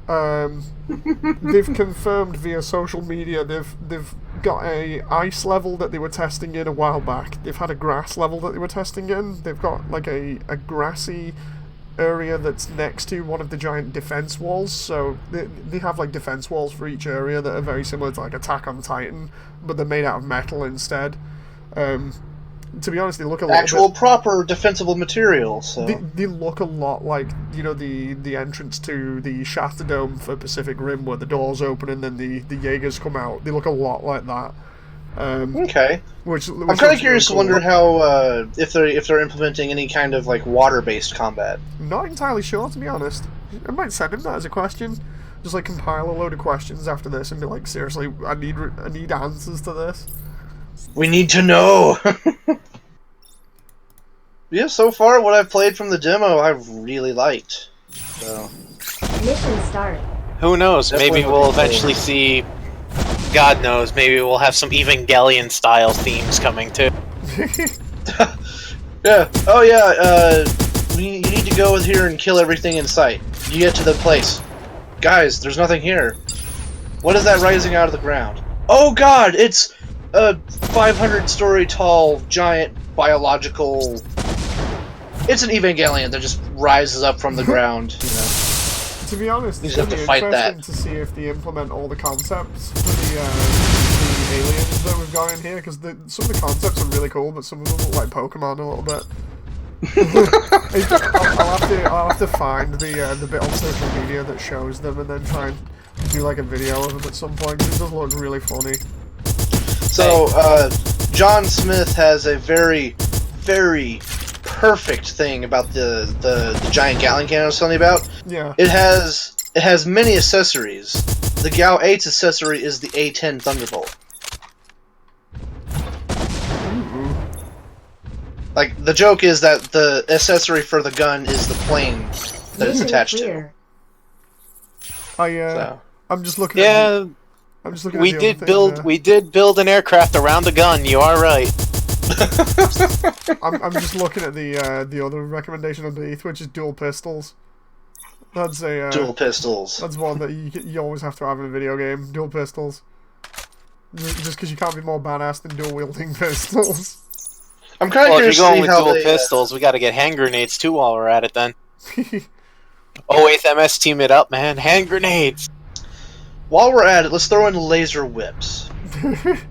They've confirmed via social media they've got a ice level that they were testing in a while back. They've had a grass level that they were testing in. They've got like a grassy area that's next to one of the giant defense walls. So they have like defense walls for each area that are very similar to like Attack on Titan, but they're made out of metal instead. To be honest, they look a lot actual proper defensible material. So they look a lot like, you know, the entrance to the Shatter Dome for Pacific Rim, where the doors open and then the Jaegers come out. They look a lot like that. Okay. Which I'm kind of curious to wonder how if they're implementing any kind of like water-based combat. Not entirely sure, to be honest. I might send him that as a question. Just like compile a load of questions after this and be like, seriously, I need answers to this. We need to know. Yeah, so far what I've played from the demo, I've really liked. So. Mission start. Who knows? Definitely Maybe we'll eventually see. God knows. Maybe we'll have some Evangelion style themes coming too. Yeah. Oh yeah. You need to go in here and kill everything in sight. You get to the place, guys. There's nothing here. What is that rising out of the ground? Oh God! It's a 500-story tall giant biological. it's an Evangelion that just rises up from the ground. You know. To be honest, You it's just going have to to be fight interesting to see if they implement all the concepts for the aliens that we've got in here, because some of the concepts are really cool, but some of them look like Pokemon a little bit. I'll have to find the bit on social media that shows them and then try and do like a video of them at some point, because it does look really funny. So, John Smith has a very, very perfect thing about the giant Gatling cannon I was telling you about. Yeah. It has many accessories. The Gal 8's accessory is the A10 Thunderbolt. Ooh. Like, the joke is that the accessory for the gun is the plane that it's Mission attached clear. So. I'm just looking at Yeah, I'm just looking we at the did other build thing, we did build an aircraft around the gun. You are right. I'm just looking at the other recommendation underneath, which is dual pistols. That's a Dual pistols. That's one that you always have to have in a video game. Dual pistols. Just because you can't be more badass than dual wielding pistols. I'm kind of Well, if curious you're to going see with how dual they, pistols, we got to get hand grenades too while we're at it. Then. 08th MS team it up, man. Hand grenades. While we're at it, let's throw in laser whips. That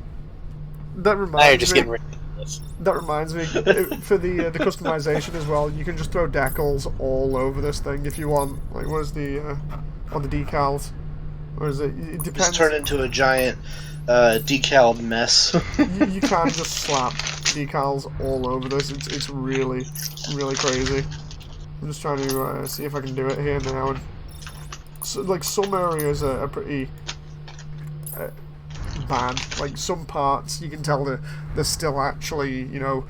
Now you're reminds just me. getting ridiculous. That reminds me. For the customization as well, you can just throw decals all over this thing if you want. Like, where's the on the decals? Or is it? It depends. Just turn into a giant decaled mess. You can just slap decals all over this. It's really, really crazy. I'm just trying to see if I can do it here now. And so, like, some areas are pretty bad. Like, some parts you can tell they're still actually, you know,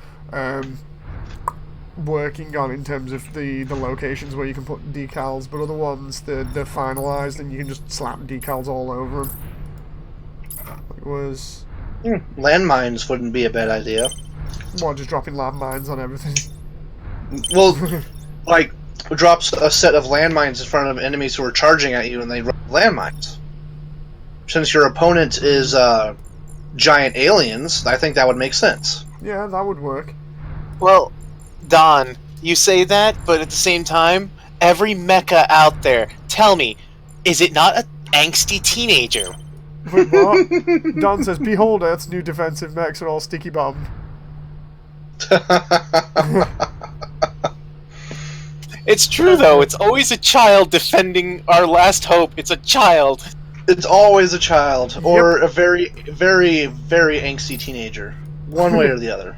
working on in terms of the locations where you can put decals, but other ones they're finalized and you can just slap decals all over them. It was Landmines wouldn't be a bad idea. just dropping landmines on everything. Well, like, drops a set of landmines in front of enemies who are charging at you and they run landmines. Since your opponent is giant aliens, I think that would make sense. Yeah, that would work. Well, Don, you say that, but at the same time, every mecha out there, tell me, is it not an angsty teenager? Wait, what? Don says, "Behold, Earth's new defensive mechs are all sticky bombed." It's true, though. It's always a child defending our last hope. It's a child. It's always a child, or a very, very, very angsty teenager. One way or the other.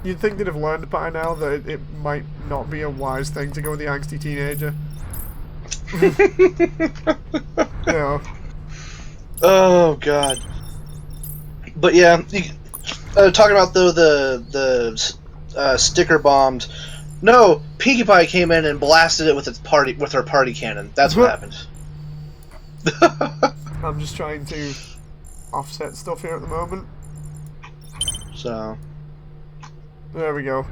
You'd think they'd have learned by now that it might not be a wise thing to go with the angsty teenager. Yeah. Oh god. But yeah, talking about the sticker bombed. No, Pinkie Pie came in and blasted it with her party cannon. That's what happened. I'm just trying to offset stuff here at the moment. So There we go.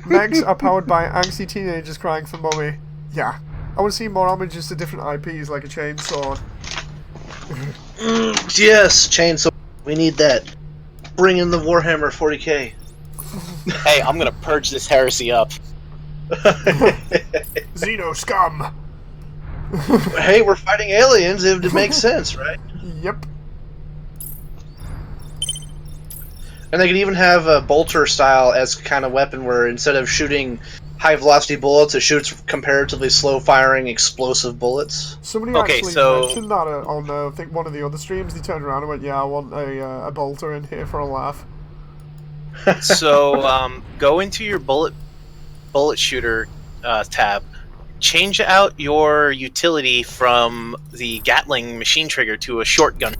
Mechs are powered by angsty teenagers crying for mummy. Yeah. I want to see more homages to different IPs like a chainsaw. yes, chainsaw. We need that. Bring in the Warhammer 40k. Hey, I'm gonna purge this heresy up. Xeno scum! Hey, we're fighting aliens. It would make sense, right? Yep. And they could even have a bolter style as kind of weapon where instead of shooting high velocity bullets, it shoots comparatively slow firing explosive bullets. Somebody actually mentioned that on I think one of the other streams. They turned around and went, "Yeah, I want a bolter in here for a laugh." So, go into your bullet shooter tab. Change out your utility from the Gatling machine trigger to a shotgun.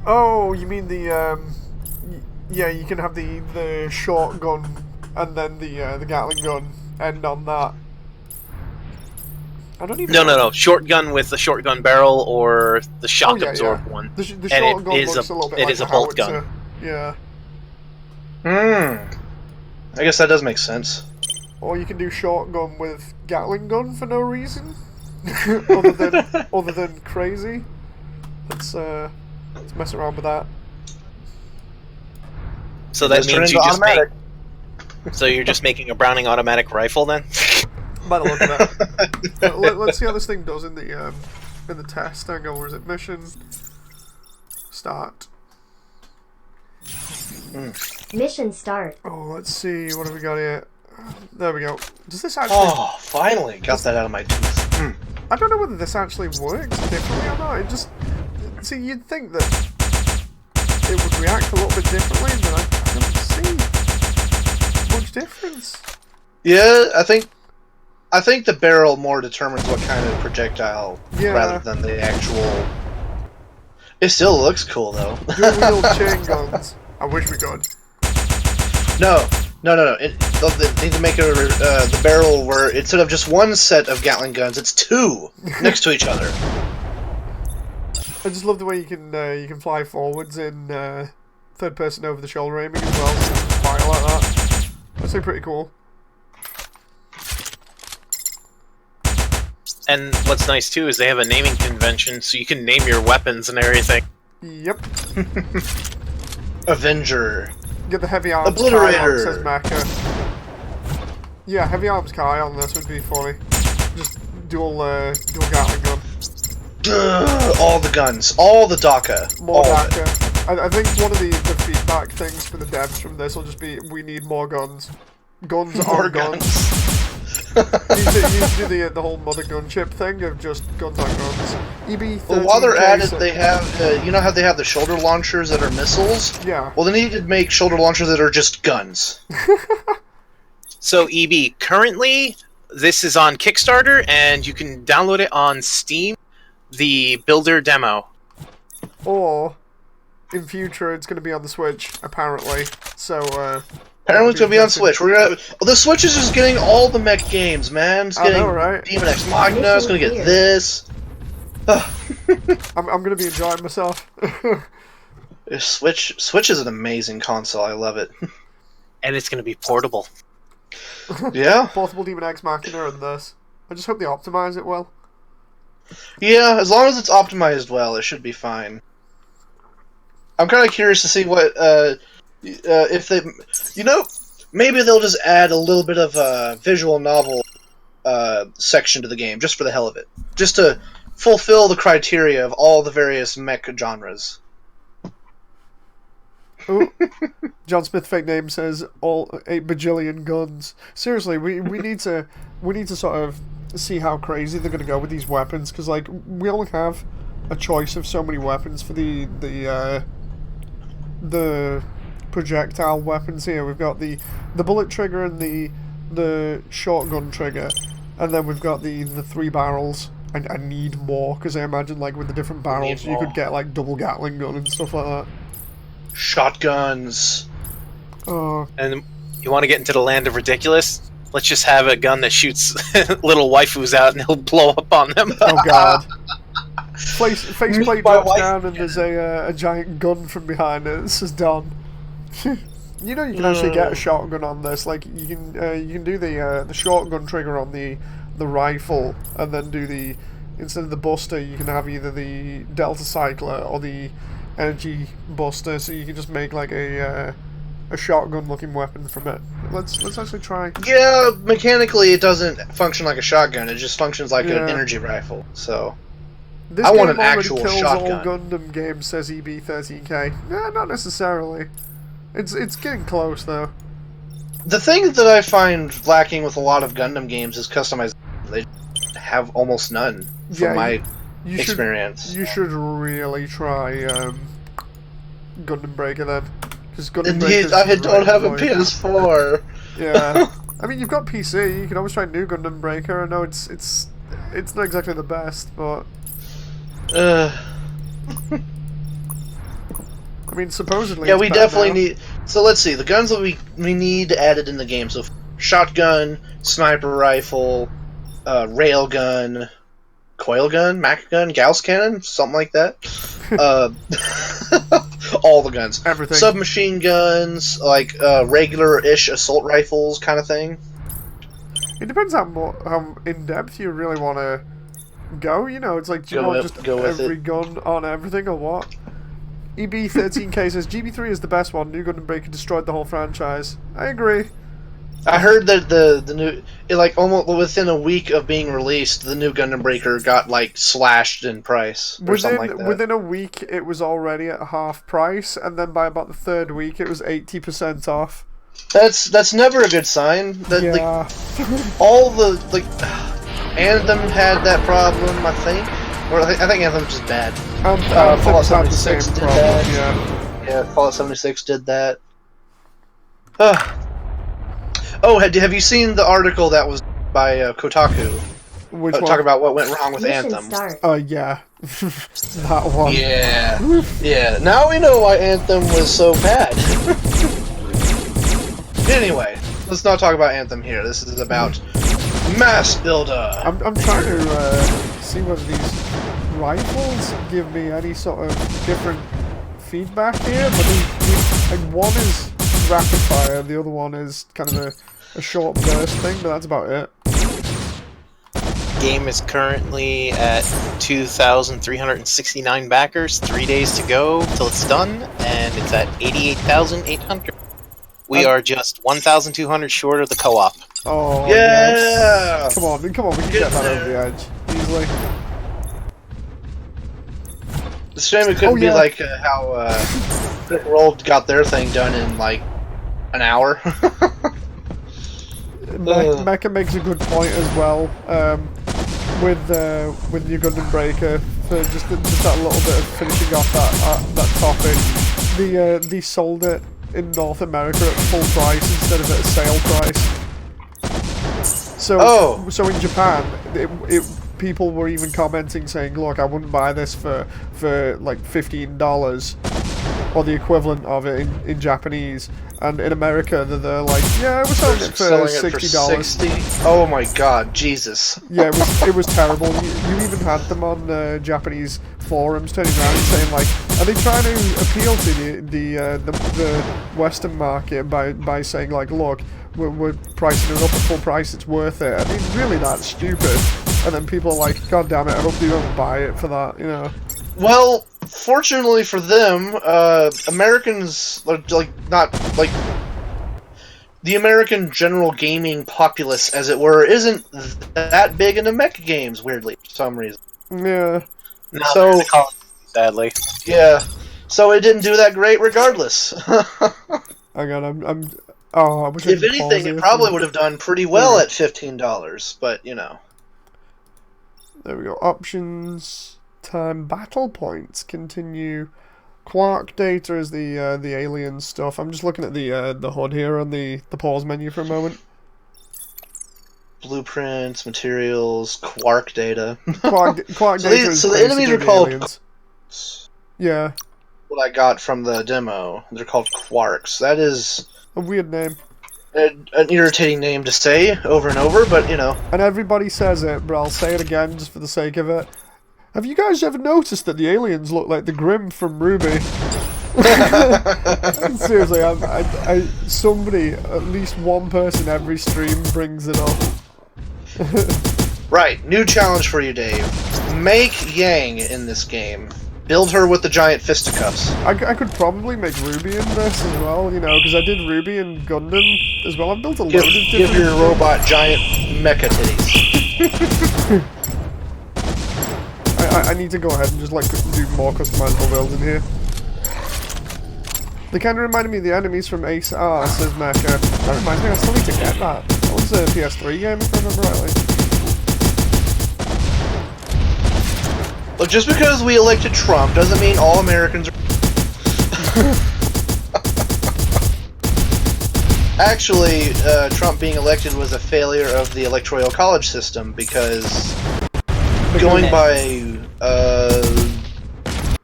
Oh, you mean the yeah, you can have the shotgun and then the Gatling gun end on that. I don't even know. No. Shotgun with the shotgun barrel or the shock absorb one. The and shotgun it is looks a little bit it like is a bolt howitzer. gun. Yeah. I guess that does make sense. Or you can do shotgun with Gatling gun for no reason, other than crazy. Let's mess around with that. So that means you just make So you're just making a Browning automatic rifle then? By the look of it. Let's see how this thing does in the test. Hang on, where is it? Mission. Start. Mission start. Oh, let's see. What have we got here? There we go. Does this actually... Oh, finally got that out of my tooth. I don't know whether this actually works differently or not. It just... See, you'd think that it would react a little bit differently, but I don't see much difference. Yeah, I think the barrel more determines what kind of projectile rather than the actual... It still looks cool, though. Dual-wield chain guns. I wish we could. No. They need to make the barrel where instead of just one set of Gatling guns, it's two next to each other. I just love the way you can fly forwards in third person over the shoulder aiming as well. So you can fire like that. That's pretty cool. And what's nice too is they have a naming convention, so you can name your weapons and everything. Yep. Avenger. Get the heavy arms Obliterator. Kai on, says Mecha. Yeah, heavy arms Kai on this would be funny. Just dual Gatling gun. All the guns, all the DACA. More DACA. I think one of the feedback things for the devs from this will just be, we need more guns. Guns More are guns. You need to do the whole mother gunship thing of just guns on guns. EB13 Well, while they're at it, they have, you know how they have the shoulder launchers that are missiles? Yeah. Well, they need to make shoulder launchers that are just guns. So EB, currently this is on Kickstarter and you can download it on Steam, the Builder demo. Or, in future, it's going to be on the Switch, apparently. So, Apparently it's going to be on Switch. The Switch is just getting all the mech games, man. It's getting right? Demon X Machina, it's going to get this. I'm going to be enjoying myself. Switch is an amazing console. I love it. And it's going to be portable. Yeah. Portable Demon X Machina and this. I just hope they optimize it well. Yeah, as long as it's optimized well, it should be fine. I'm kind of curious to see what, if they, maybe they'll just add a little bit of a visual novel section to the game, just for the hell of it. Just to fulfill the criteria of all the various mech genres. Ooh. John Smith fake name says all 8 bajillion guns. Seriously, we need to sort of see how crazy they're going to go with these weapons, because like we only have a choice of so many weapons for the projectile weapons here. We've got the bullet trigger and the shotgun trigger, and then we've got the 3 barrels. I need more, because I imagine like with the different barrels you could get like double Gatling gun and stuff like that. Shotguns. And you want to get into the land of ridiculous? Let's just have a gun that shoots little waifus out and he'll blow up on them. Oh god. Faceplate drops down and there's a giant gun from behind it. This is done. You can actually get a shotgun on this. Like you can do the shotgun trigger on the rifle, and then do instead of the buster you can have either the Delta Cycler or the energy buster. So you can just make like a shotgun looking weapon from it. Let's actually try. Yeah, mechanically it doesn't function like a shotgun. It just functions like an energy rifle. So this I want an game already actual kills shotgun. all Gundam games, says EB13K. Nah, not necessarily. It's getting close though. The thing that I find lacking with a lot of Gundam games is customization. They have almost none from my experience. You should really try Gundam Breaker then. Gundam Indeed, I don't have a PS4. Yeah. I mean, you've got PC. You can always try New Gundam Breaker. I know it's not exactly the best, but I mean, supposedly. Yeah, it's we better definitely now. need. So let's see the guns that we need added in the game. So shotgun, sniper rifle, railgun, coil gun, Mach gun, Gauss cannon, something like that. All the guns. Everything. Submachine guns, like regular-ish assault rifles, kind of thing. It depends how in depth you really want to go. It's like, do you want just every gun on everything or what? EB13K says GB3 is the best one. New Gundam Breaker destroyed the whole franchise. I agree. I heard that the new like almost within a week of being released, the new Gundam Breaker got like slashed in price or something like that. Within a week, it was already at half price, and then by about the third week, it was 80% off. That's never a good sign. That Yeah. like all the like Anthem had that problem, I think. Or I think Anthem's just bad. Fallout 76 did that. Yeah, Fallout 76 did that. Oh, have you seen the article that was by Kotaku? Which one? Talk about what went wrong with Mission Anthem. start. Yeah. That one. Yeah. Yeah. Now we know why Anthem was so bad. Anyway, let's not talk about Anthem here. This is about M.A.S.S Builder. I'm trying to see whether these rifles give me any sort of different feedback here, but like one is rapid fire, the other one is kind of a short burst thing, but that's about it. Game is currently at 2,369 backers. 3 days to go till it's done, and it's at 88,800. We are just 1,200 short of the co-op. Oh, yeah! Yes. Come on, we can get that over the edge easily. It's a shame it couldn't be like how Critical Role got their thing done in like an hour. Mecha makes a good point as well. With New Gundam Breaker, for just that little bit of finishing off that topic, they sold it in North America at full price instead of at a sale price. So in Japan, people were even commenting saying, "Look, I wouldn't buy this for like $15 or the equivalent of it in Japanese." And in America, they're like, "Yeah, we're selling it for $60." Oh my God, Jesus! Yeah, it was terrible. You even had them on Japanese forums turning around and saying like, "Are they trying to appeal to the Western market by saying like, look, we're pricing it up at full price, it's worth it." I mean, really that stupid? And then people are like, "God damn it, I hope you don't buy it for that," you know. Well, fortunately for them, Americans like not like the American general gaming populace, as it were, isn't that big into mech games. Weirdly, for some reason. Yeah. No, so sadly, yeah. So it didn't do that great, regardless. Hang on, oh, I wish I if could anything, pause it probably would have done pretty well at $15, but you know. There we go. Options, time, battle points, continue. Quark data is the alien stuff. I'm just looking at the HUD here on the pause menu for a moment. Blueprints, materials, quark data. Quark data is so the enemies are called aliens. Yeah. What I got from the demo, they're called quarks. That is A weird name. an irritating name to say over and over, but you know. And everybody says it, but I'll say it again just for the sake of it. Have you guys ever noticed that the aliens look like the Grimm from Ruby? Seriously, somebody, at least one person every stream brings it up. Right, new challenge for you, Dave. Make Yang in this game. Build her with the giant fisticuffs. I could probably make Ruby in this as well, you know, because I did Ruby in Gundam as well. I've built a load of different... Give your robot giant mecha titties. I need to go ahead and just, like, do more customizable builds in here. They kind of reminded me of the enemies from M.A.S.S, says Mecha. That reminds me, I still need to get that. That was a PS3 game, if I remember rightly. Look, just because we elected Trump doesn't mean all Americans are... Actually, Trump being elected was a failure of the electoral college system, because going by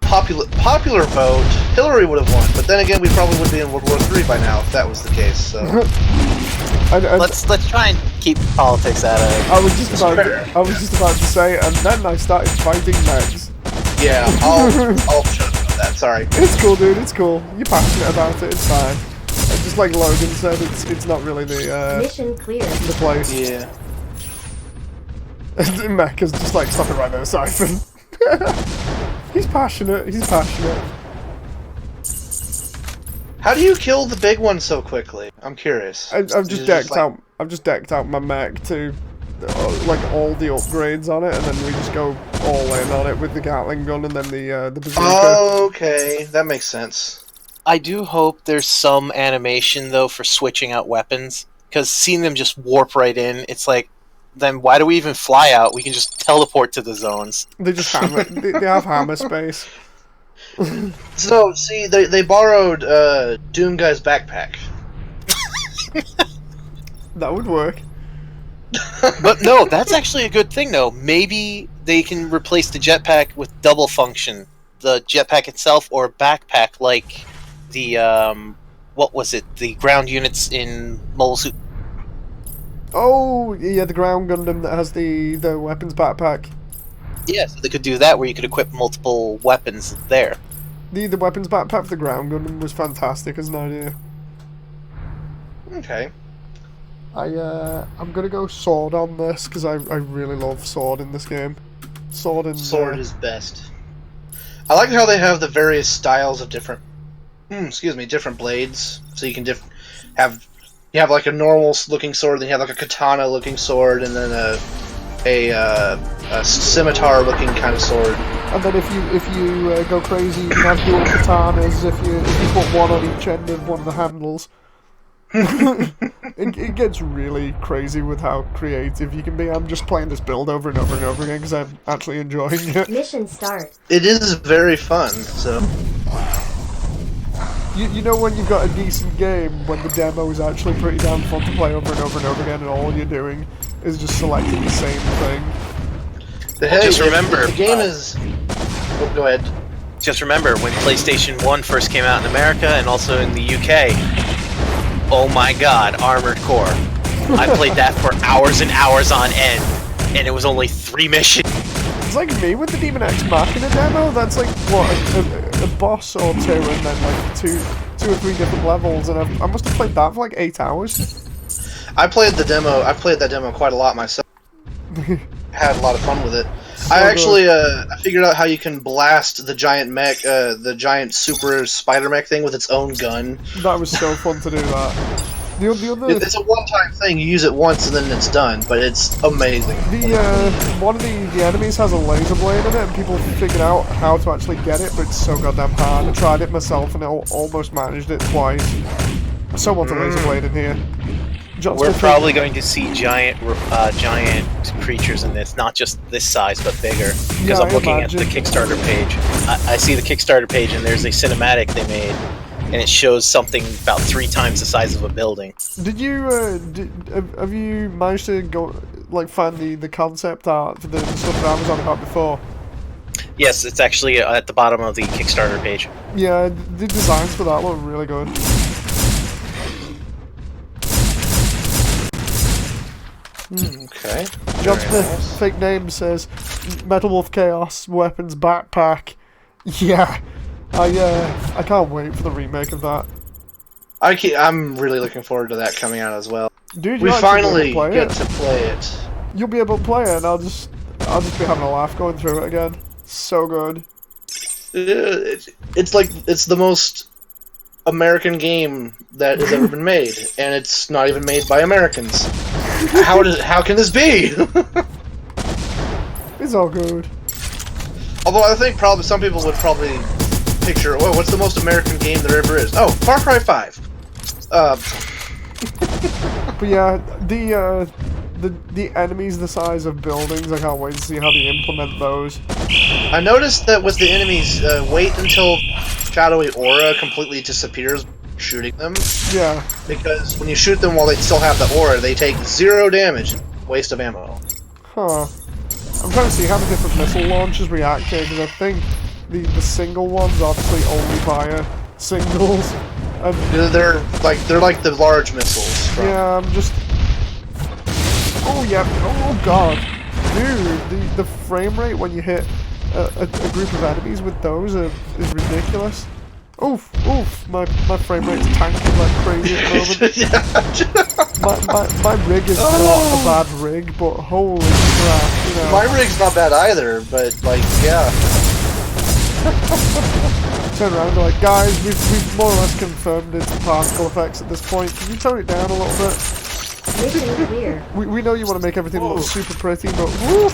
popular vote, Hillary would have won. But then again, we probably would be in World War III by now if that was the case. So let's try and keep politics out of it. I was just about to say, and then I started fighting mechs. Yeah, I'll shut up about that. Sorry. It's cool, dude. It's cool. You're passionate about it. It's fine. Just like Logan said, it's not really the Mission clear. the place. Yeah. Mech is just like, stop it right there, Siphon. He's passionate. He's passionate. How do you kill the big one so quickly? I'm curious. I've just decked out. I've just decked out my mech to like all the upgrades on it, and then we just go all in on it with the Gatling gun and then the bazooka. Oh, okay, that makes sense. I do hope there's some animation though for switching out weapons, because seeing them just warp right in, it's like, then why do we even fly out? We can just teleport to the zones. They just hammer. they have hammer space. So, see, they borrowed Doom Guy's backpack. That would work. But no, that's actually a good thing though. Maybe they can replace the jetpack with double function. The jetpack itself or backpack like the, what was it? The ground units in Mobile Suit. Oh, yeah, the ground Gundam that has the weapons backpack. Yeah, so they could do that where you could equip multiple weapons there. The weapons backpack for the ground Gundam was fantastic as an idea. Okay. I'm gonna go sword on this because I really love sword in this game. Sword is best. I like how they have the various styles of different, different blades. So you can have like a normal looking sword, then you have like a katana looking sword, and then a scimitar looking kind of sword. And then if you go crazy, you can have dual katanas if you put one on each end of one of the handles. It gets really crazy with how creative you can be. I'm just playing this build over and over and over again because I'm actually enjoying it. Mission start. It is very fun, so... You know when you've got a decent game, when the demo is actually pretty damn fun to play over and over and over again, and all you're doing is just selecting the same thing. Just remember... The game is... Oh, go ahead. Just remember, when PlayStation 1 first came out in America, and also in the UK... Oh my god, Armored Core. I played that for hours and hours on end, and it was only 3 missions. It's like me with the Demon X Machina demo. That's like, what, a boss or two, and then like two or three different levels, and I must have played that for like 8 hours. I played that demo quite a lot myself. Had a lot of fun with it. So I actually I figured out how you can blast the giant mech, the giant super spider mech thing with its own gun. That was so fun to do that. The other... It's a one-time thing. You use it once and then it's done, but it's amazing. One of the enemies has a laser blade in it, and people figured out how to actually get it, but it's so goddamn hard. I tried it myself and I almost managed it twice. I so want a laser blade in here. We're probably going to see giant creatures in this, not just this size, but bigger. Because I'm looking at the Kickstarter page. I see the Kickstarter page, and there's a cinematic they made, and it shows something about 3 times the size of a building. Did you have you managed to go find the concept art for the stuff that I was on about before? Yes, it's actually at the bottom of the Kickstarter page. Yeah, the designs for that look really good. Okay. John Smith, fake name, says Metal Wolf Chaos weapons backpack. Yeah, I can't wait for the remake of that. I'm really looking forward to that coming out as well. Dude, we finally get to play it. You'll be able to play it, and I'll just be having a laugh going through it again. So good. It's the most American game that has ever been made, and it's not even made by Americans. How can this be? It's all good. Although I think probably some people would probably picture, well, what's the most American game there ever is? Oh, Far Cry 5. But yeah, the enemies the size of buildings, I can't wait to see how they implement those. I noticed that with the enemies, wait until shadowy aura completely disappears shooting them. Yeah. Because when you shoot them while they still have the aura, they take 0 damage. Waste of ammo. Huh. I'm trying to see how the different missile launchers react here, because I think the single ones obviously only fire singles. They're like the large missiles. Yeah, I'm just... Oh yeah, oh god. Dude, the frame rate when you hit a group of enemies with those is ridiculous. Oof, my frame rate's tanking like crazy at the moment. my rig is not a bad rig, but holy crap, you know. My rig's not bad either, but like, yeah. turn around and be like, guys, we've more or less confirmed it's particle effects at this point. Can you tone it down a little bit? Mission clear. We know you want to make everything look super pretty, but woo!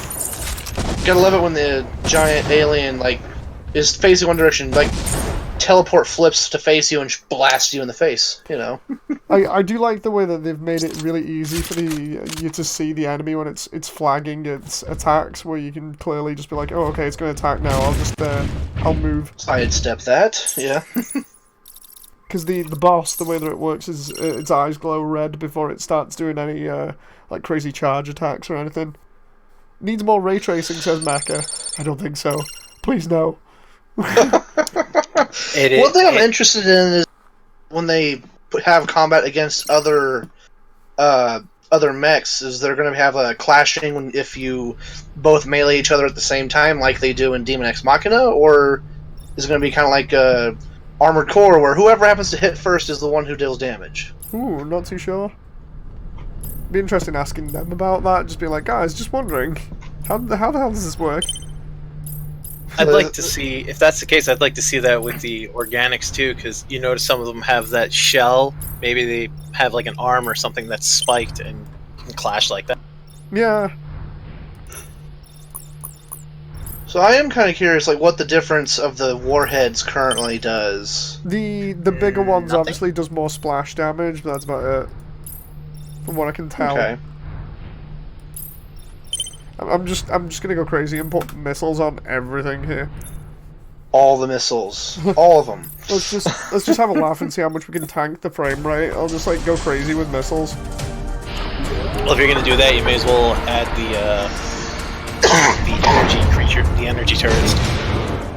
Gotta love it when the giant alien, like, is facing one direction, like, teleport flips to face you and blasts you in the face, you know? I do like the way that they've made it really easy for you to see the enemy when it's flagging its attacks, where you can clearly just be like, oh, okay, it's going to attack now, I'll move. Sidestep that, yeah. Because the boss, the way that it works is its eyes glow red before it starts doing any, like, crazy charge attacks or anything. Needs more ray tracing, says Mecha. I don't think so. Please, no. One thing I'm interested in is when they have combat against other mechs, is they're going to have a clashing if you both melee each other at the same time, like they do in Demon X Machina, or is it going to be kind of like Armored Core, where whoever happens to hit first is the one who deals damage? Ooh, not too sure. Be interesting asking them about that. Just being like, guys, just wondering, how the hell does this work? I'd like to see, if that's the case, I'd like to see that with the organics too, because you notice some of them have that shell. Maybe they have like an arm or something that's spiked and can clash like that. Yeah. So I am kind of curious, like, what the difference of the warheads currently does. The bigger ones nothing. obviously does more splash damage, but that's about it. From what I can tell. Okay. I'm just gonna go crazy and put missiles on everything here. All the missiles. All of them. Let's just have a laugh and see how much we can tank the frame rate. I'll just like go crazy with missiles. Well, if you're gonna do that, you may as well add the energy turrets.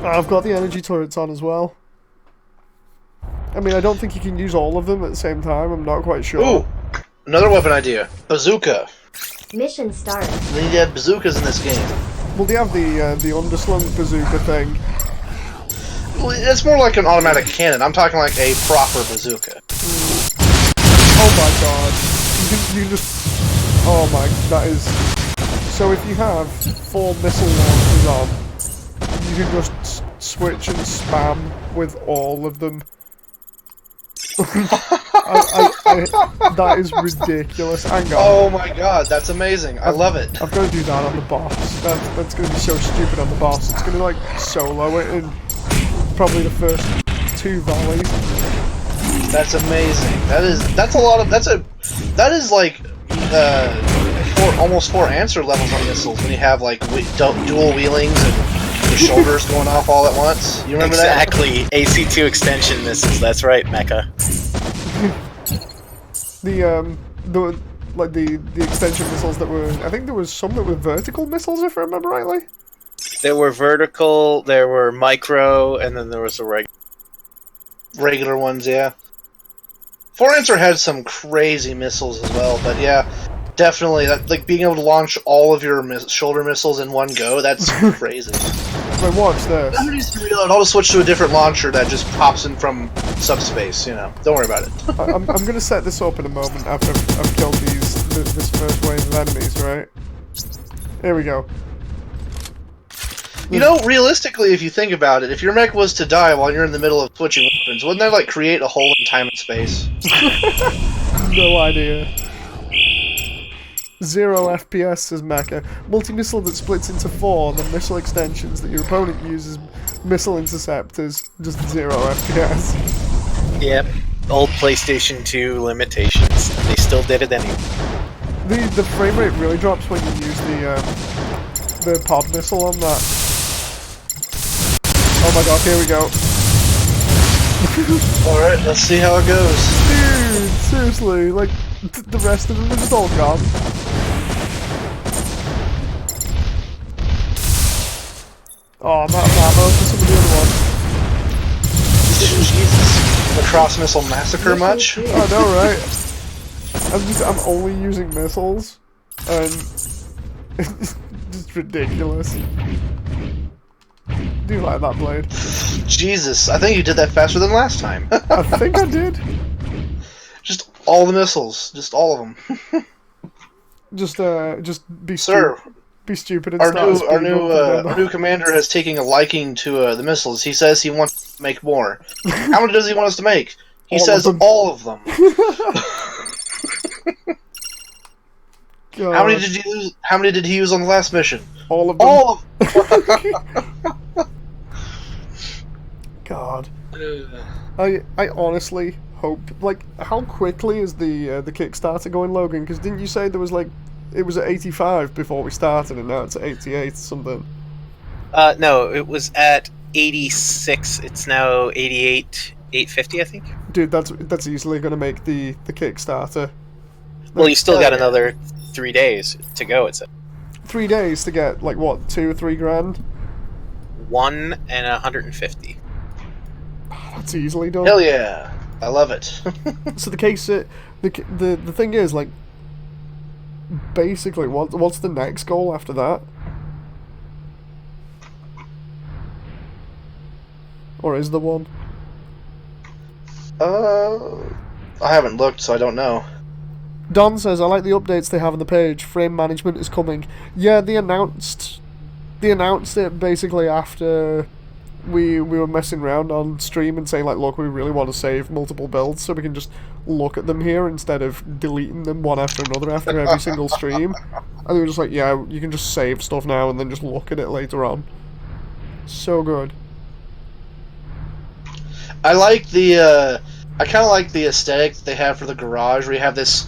I've got the energy turrets on as well. I mean, I don't think you can use all of them at the same time. I'm not quite sure. Ooh, another weapon idea. Bazooka. Mission start. They need to have bazookas in this game. Well, they have the underslung bazooka thing. Well, it's more like an automatic cannon. I'm talking like a proper bazooka. Oh my god. You just... Oh my... That is... So if you have 4 missile launchers on, you can just switch and spam with all of them. That is ridiculous. Hang on. Oh my god, that's amazing. I love it. I've got to do that on the boss. That's going to be so stupid on the boss. It's going to like solo it in probably the first 2 volleys. That's amazing. That's a lot of that is like almost 4 answer levels on missiles when you have like dual wheelings and your shoulders going off all at once. You remember that? Exactly. AC2 extension missiles. That's right, Mecha. the extension missiles that were... I think there was some that were vertical missiles, if I remember rightly. There were vertical, there were micro, and then there was a Regular ones, yeah. 4-Answer had some crazy missiles as well, but yeah, definitely, like being able to launch all of your shoulder missiles in one go, that's crazy. Wait, watch this. That needs to be reloaded. I'll just switch to a different launcher that just pops in from subspace, you know. Don't worry about it. I'm going to set this up in a moment after I've killed this first wave of enemies, right? Here we go. You know, realistically, if you think about it, if your mech was to die while you're in the middle of switching weapons, wouldn't that, like, create a hole in time and space? No idea. 0 FPS, says Mecha. Multi-missile that splits into 4, the missile extensions that your opponent uses missile interceptors, just 0 FPS. Yep. Old PlayStation 2 limitations. They still did it anyway. The frame rate really drops when you use the pod missile on that. Oh my god, here we go. Alright, let's see how it goes. Dude, seriously, like, the rest of them are just all gone. Oh, I'm out of ammo for some of the other ones. Jesus. The cross-missile massacre much? I know, right? I'm only using missiles, and it's just ridiculous. Do you like that blade? Jesus, I think you did that faster than last time. I think I did. Just all the missiles. Just all of them. Just be Sir. be stupid and start a speed run for the our demo. new commander has taken a liking to the missiles. He says he wants to make more. How many does he want us to make? He All of says them. all of them. God, How many did you use? How many did he use on the last mission? all of them. All of God, them. I honestly hope. Like, how quickly is the Kickstarter going, Logan? Because didn't you say there was like it was at 85 before we started, and now it's at 88 or something? No, it was at 86. It's now 88, 850, I think. Dude, that's easily going to make the Kickstarter. Well, you still got yeah. another 3 days to go. It's 3 days to get like what, 2 or 3 grand? 1 and 150. That's easily done. Hell yeah! I love it. So the case, the thing is, like, basically, what's the next goal after that? Or is there one? I haven't looked, so I don't know. Don says, I like the updates they have on the page. Frame management is coming. Yeah, they announced it basically after we were messing around on stream and saying, like, look, we really want to save multiple builds so we can just look at them here instead of deleting them one after another after every single stream. And they were just like, yeah, you can just save stuff now and then just look at it later on. So good. I like the. I kind of like the aesthetic that they have for the garage, where you have this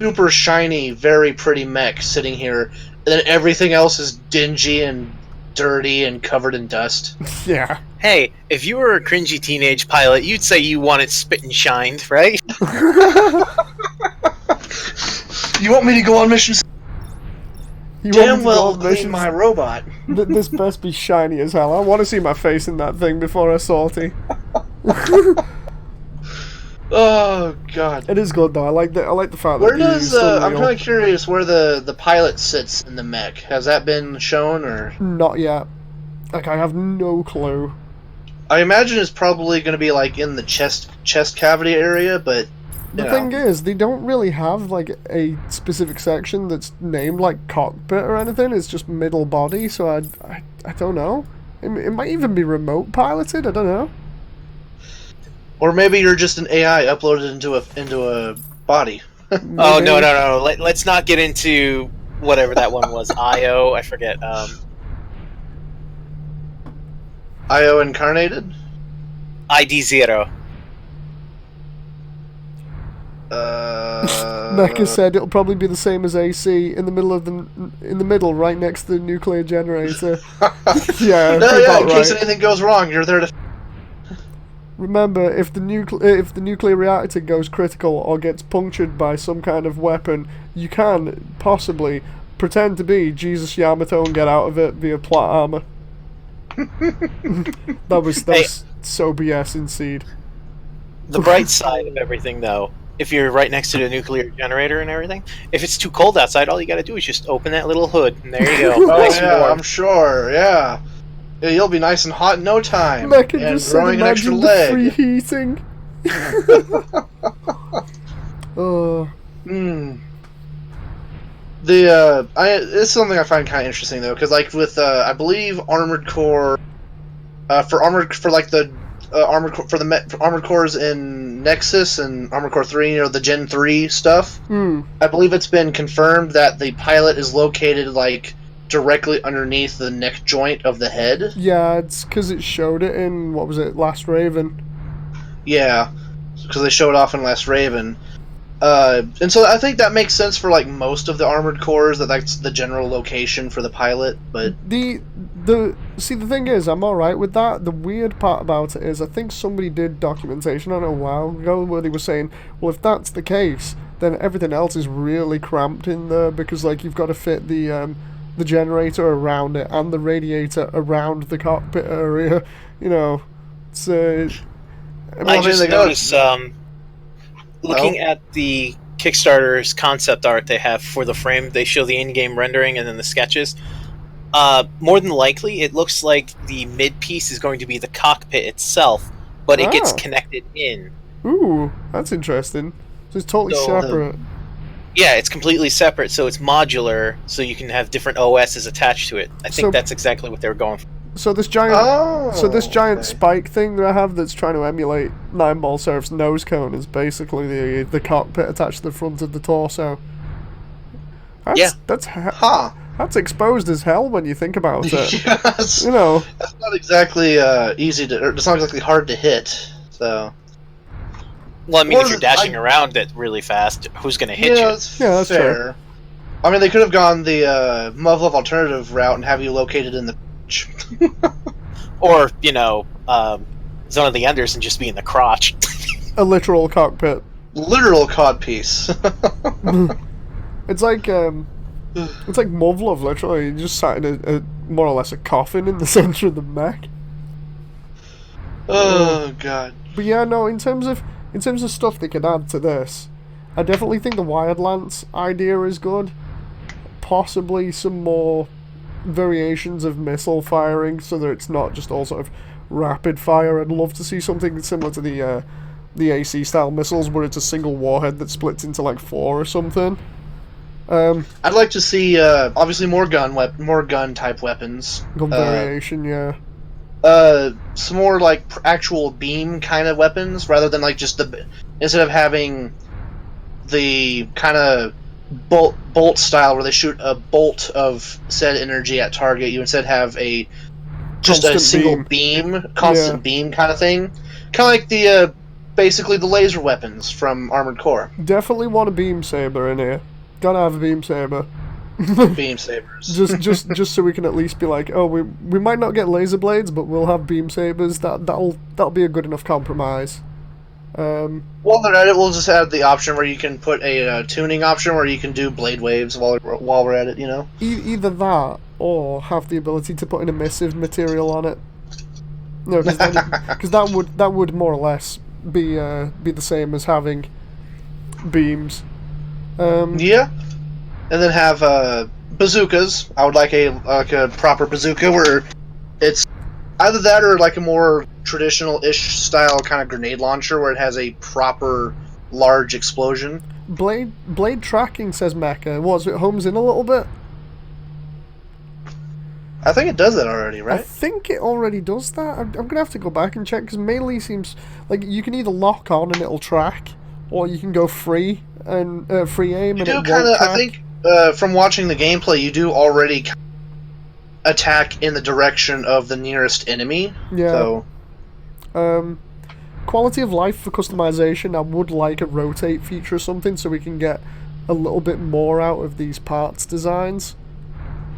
super shiny, very pretty mech sitting here, and then everything else is dingy and dirty and covered in dust. Yeah. Hey, if you were a cringy teenage pilot, you'd say you want it spit and shined, right? You want me to go on missions? You want me Damn to go well on clean missions? my robot. This best be shiny as hell. I want to see my face in that thing before I salty. Oh god. It is good though. I like the fact Where that they does used I'm Unreal. kind of curious where the pilot sits in the mech. Has that been shown, or Not yet. Like, I have no clue. I imagine it's probably going to be like in the chest cavity area, but The thing is, they don't really have like a specific section that's named like cockpit or anything. It's just middle body. So I don't know. It might even be remote piloted. I don't know. or maybe you're just an AI uploaded into a body. Oh, no. Let's not get into whatever that one was. IO, I forget. IO incarnated. ID0. Mecca said it'll probably be the same as AC in the middle, right next to the nuclear generator. Yeah, No, yeah. In about case right. anything goes wrong, you're there to. Remember, if the nuclear reactor goes critical or gets punctured by some kind of weapon, you can possibly pretend to be Jesus Yamato and get out of it via plot armor. that was so BS in Seed. The bright side of everything, though, if you're right next to the nuclear generator and everything, if it's too cold outside, all you got to do is just open that little hood, and there you go. Oh Nice and yeah, warm. I'm sure. Yeah. Yeah, you'll be nice and hot in no time. Mecca and just said, growing an extra imagine the leg. free heating. Oh. It's something I find kind of interesting though, because like with I believe Armored Core, for the Armored Cores in Nexus and Armored Core 3, the Gen 3 stuff. I believe it's been confirmed that the pilot is located like directly underneath the neck joint of the head. Yeah, it's because it showed it in, what was it, Last Raven. Yeah, because they showed off in Last Raven. And so I think that makes sense for like most of the Armored Cores, that's the general location for the pilot, but The thing is, I'm alright with that. The weird part about it is, I think somebody did documentation on it a while ago where they were saying, well, if that's the case, then everything else is really cramped in there, because like you've got to fit the generator around it and the radiator around the cockpit area. It's I just noticed, looking at the Kickstarter's concept art they have for the frame, they show the in-game rendering and then the sketches. More than likely, it looks like the mid-piece is going to be the cockpit itself, but it gets connected in. Ooh, that's interesting. So it's totally So, separate. Yeah, it's completely separate, so it's modular, so you can have different OSs attached to it. I think So- that's exactly what they were going for. So this giant, Okay. spike thing that I have that's trying to emulate Nine Ball Seraph's nose cone is basically the cockpit attached to the front of the torso. That's Huh. that's exposed as hell when you think about it. Yes. You know, That's not exactly easy to. Or it's not exactly hard to hit. So. Well, I mean, Or if you're dashing around it really fast, who's going to hit Yeah, you? that's Yeah, that's fair. I mean, they could have gone the Muv-Luv alternative route and have you located in the. Or, Zone of the Enders and just be in the crotch. a literal cockpit. Literal codpiece. It's like Muv-Luv, literally. You just sat in a more or less a coffin in the center of the mech. Oh god. But yeah, no. In terms of stuff they could add to this, I definitely think the wired lance idea is good. Possibly some more variations of missile firing, so that it's not just all sort of rapid fire. I'd love to see something similar to the AC style missiles, where it's a single warhead that splits into like 4 or something. I'd like to see obviously more gun type weapons. Gun variation, yeah. Some more like actual beam kind of weapons rather than like just instead of having the kind of bolt style where they shoot a bolt of said energy at target. You instead have a Constant single constant beam kind of thing, kind of like the basically the laser weapons from Armored Core. Definitely want a beam saber in here. Gotta have a beam saber. Beam sabers. just so we can at least be like, oh, we might not get laser blades, but we'll have beam sabers. That'll be a good enough compromise. While they're at it, we'll just add the option where you can put a tuning option where you can do blade waves while we're at it. You know. Either that or have the ability to put an emissive material on it. No, because that would more or less be the same as having beams. Yeah, and then have bazookas. I would like a proper bazooka where it's either that or like a more traditional-ish style kind of grenade launcher where it has a proper large explosion. Blade tracking, says Mecha. What, it homes in a little bit? I think it does that already, right? I think it already does that. I'm gonna have to go back and check, because melee seems like you can either lock on and it'll track, or you can go free and free aim and it won't track. I think from watching the gameplay, you do already attack in the direction of the nearest enemy. Yeah. So. Quality of life for customization, I would like a rotate feature or something so we can get a little bit more out of these parts designs.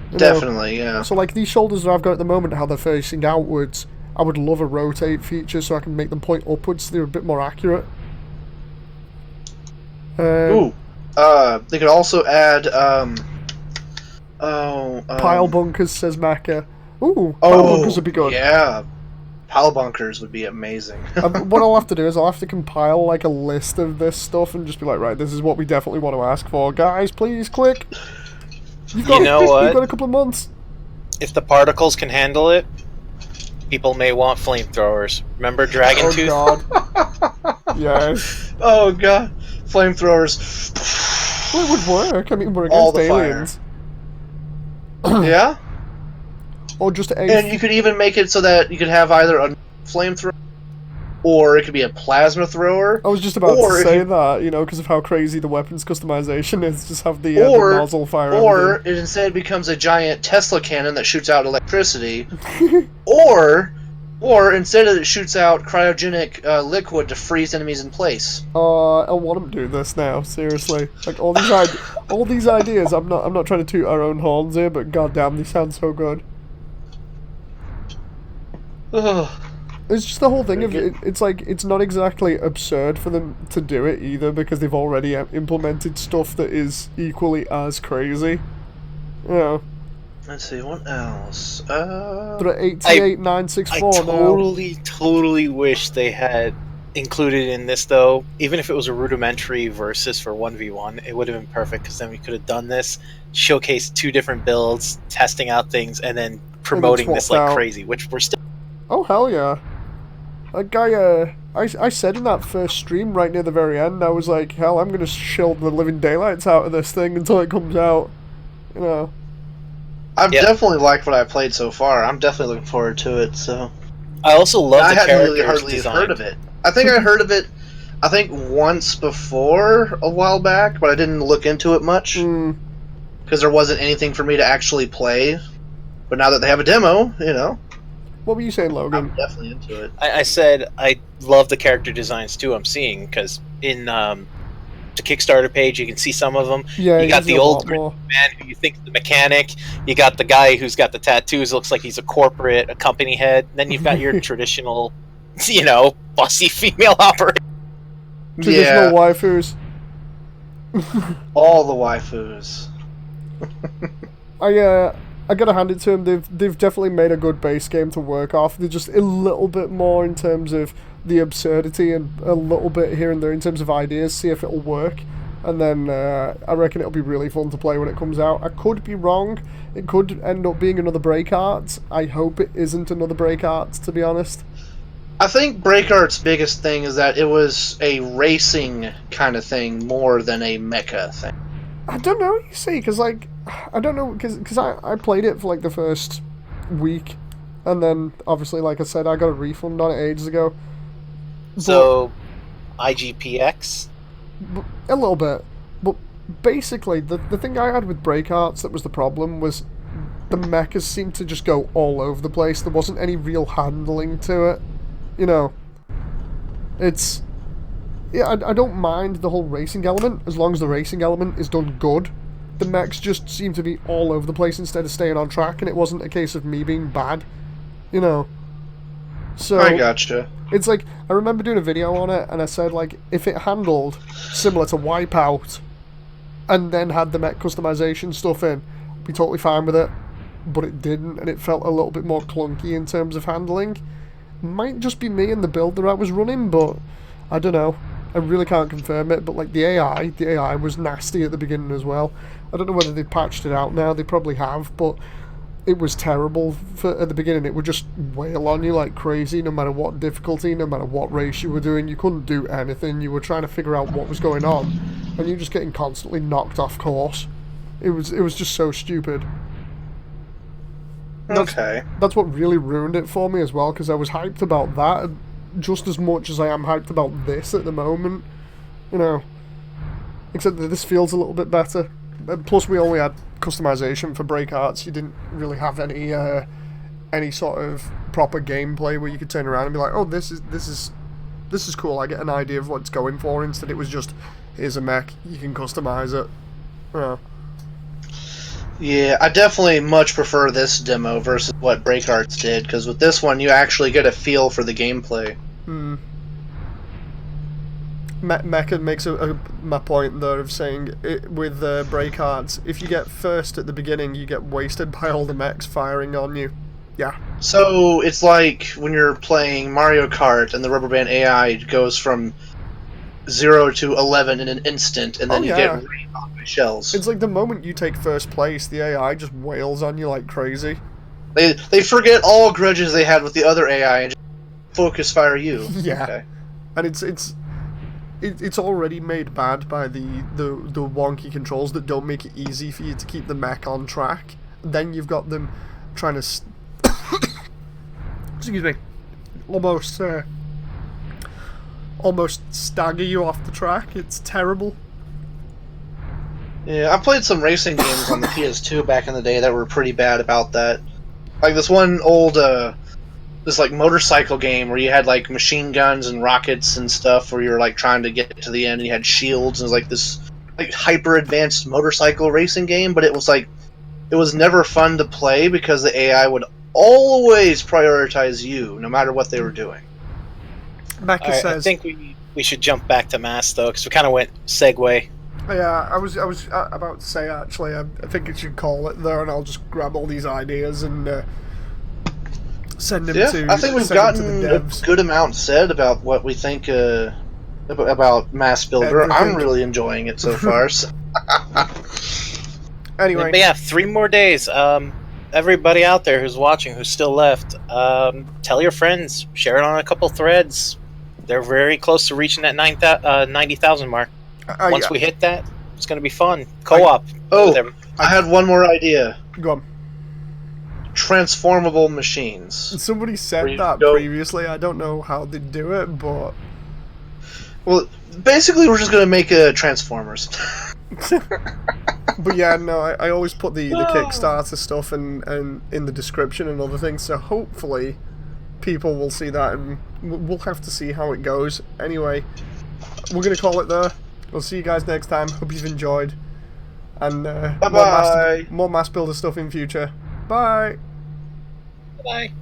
You know? Definitely, yeah. So like these shoulders that I've got at the moment, how they're facing outwards, I would love a rotate feature so I can make them point upwards so they're a bit more accurate. Ooh. They could also add pile bunkers, says Mecha. Ooh, pile bunkers would be good. Yeah. Pile bunkers would be amazing. What I'll have to do is I'll have to compile like a list of this stuff and just be like, right, this is what we definitely want to ask for. Guys, please click. You've got a couple of months. If the particles can handle it, people may want flamethrowers. Remember Dragon Tooth? Oh god. Yes. Oh god. Flamethrowers. Well, it would work. I mean, we're All against the aliens. Yeah? Or just And you could even make it so that you could have either a flamethrower or it could be a plasma thrower. I was just about to say that, because of how crazy the weapons customization is. Just have the nozzle fire. Or it instead becomes a giant Tesla cannon that shoots out electricity. or instead it shoots out cryogenic liquid to freeze enemies in place. I want them to do this now. Seriously, like all these ideas. I'm not trying to toot our own horns here, but goddamn, they sound so good. It's just the whole thing of it's like it's not exactly absurd for them to do it either, because they've already implemented stuff that is equally as crazy. Yeah. Let's see, what else? They're at 88964 I totally wish they had included in this, though. Even if it was a rudimentary versus for 1v1, it would have been perfect, because then we could have done this, showcased 2 different builds, testing out things, and then promoting this like crazy, which we're still. Oh hell yeah! That guy, I said in that first stream right near the very end, I was like, hell, I'm gonna shield the living daylights out of this thing until it comes out. You know. I've definitely liked what I've played so far. I'm definitely looking forward to it. So I also love I the hadn't really characters hardly designed. heard of it. I think I heard of it. I think once before a while back, but I didn't look into it much because there wasn't anything for me to actually play. But now that they have a demo, you know, What were you saying, Logan? I'm definitely into it. I said I love the character designs too. I'm seeing because in the Kickstarter page you can see some of them. Yeah, you got the a old lot more. man who you think is the mechanic. You got the guy who's got the tattoos. Looks like he's a company head. Then you've got your traditional, bossy female operator. Traditional waifus. All the waifus. I gotta hand it to them. They've definitely made a good base game to work off. They're just a little bit more in terms of the absurdity and a little bit here and there in terms of ideas. See if it'll work, and then I reckon it'll be really fun to play when it comes out. I could be wrong. It could end up being another Break Arts. I hope it isn't another Break Arts, to be honest. I think Break Art's biggest thing is that it was a racing kind of thing more than a mecha thing. I don't know, you see, because, I don't know, because I played it for, the first week, and then, obviously, like I said, I got a refund on it ages ago. So, IGPX? A little bit. But, basically, the thing I had with Break Arts that was the problem was the mechas seemed to just go all over the place. There wasn't any real handling to it. It's... Yeah, I don't mind the whole racing element, as long as the racing element is done good. The mechs just seem to be all over the place instead of staying on track, and it wasn't a case of me being bad, So I gotcha. It's I remember doing a video on it, and I said, if it handled similar to Wipeout, and then had the mech customization stuff in, I'd be totally fine with it. But it didn't, and it felt a little bit more clunky in terms of handling. Might just be me and the build that I was running, but I don't know. I really can't confirm it, but the AI was nasty at the beginning as well. I don't know whether they've patched it out now, they probably have, but it was terrible at the beginning. It would just wail on you like crazy, no matter what difficulty, no matter what race you were doing. You couldn't do anything, you were trying to figure out what was going on, and you're just getting constantly knocked off course. It was just so stupid. That's what really ruined it for me as well, because I was hyped about that just as much as I am hyped about this at the moment, except that this feels a little bit better. Plus we only had customization for Break Arts. You didn't really have any sort of proper gameplay where you could turn around and be like, oh, this is cool, I get an idea of what it's going for. Instead it was just, here's a mech, you can customize it. Yeah, I definitely much prefer this demo versus what Break Arts did, because with this one you actually get a feel for the gameplay. Mech makes my point there of saying with Break Arts, if you get first at the beginning, you get wasted by all the mechs firing on you. Yeah. So it's like when you're playing Mario Kart and the rubber band AI goes from 0 to 11 in an instant, and then you get rained on by shells. It's like the moment you take first place, the AI just wails on you like crazy. They forget all grudges they had with the other AI and just focus fire you. Yeah. Okay. And it's already made bad by the wonky controls that don't make it easy for you to keep the mech on track. Then you've got them trying to excuse me, almost stagger you off the track. It's terrible. Yeah, I played some racing games on the PS2 back in the day that were pretty bad about that. Like this one old motorcycle game where you had machine guns and rockets and stuff, where you were trying to get to the end and you had shields, and it was this hyper advanced motorcycle racing game, but it was never fun to play because the AI would always prioritize you no matter what they were doing. Mecca says, I think we should jump back to M.A.S. though, because we kind of went segue. Yeah, I was about to say, actually, I think it should call it there, and I'll just grab all these ideas and send them to. I think we've gotten a good amount said about what we think about M.A.S.S Builder. Everything. I'm really enjoying it so far. So. Anyway, but yeah, 3 more days. Everybody out there who's watching, who's still left, tell your friends, share it on a couple threads. They're very close to reaching that 90,000 mark. Once I, we hit that, it's going to be fun. Co-op. Oh, with them. I had one more idea. go on. Transformable machines. Somebody Where said you that go- previously. I don't know how they do it, but Well, basically, we're just gonna make Transformers. but yeah, no, I always put the Kickstarter stuff and in the description and other things. So hopefully, people will see that, and we'll have to see how it goes. Anyway, we're gonna call it there. We'll see you guys next time. Hope you've enjoyed, and Bye-bye. more M.A.S.S Builder stuff in future. Bye. Bye.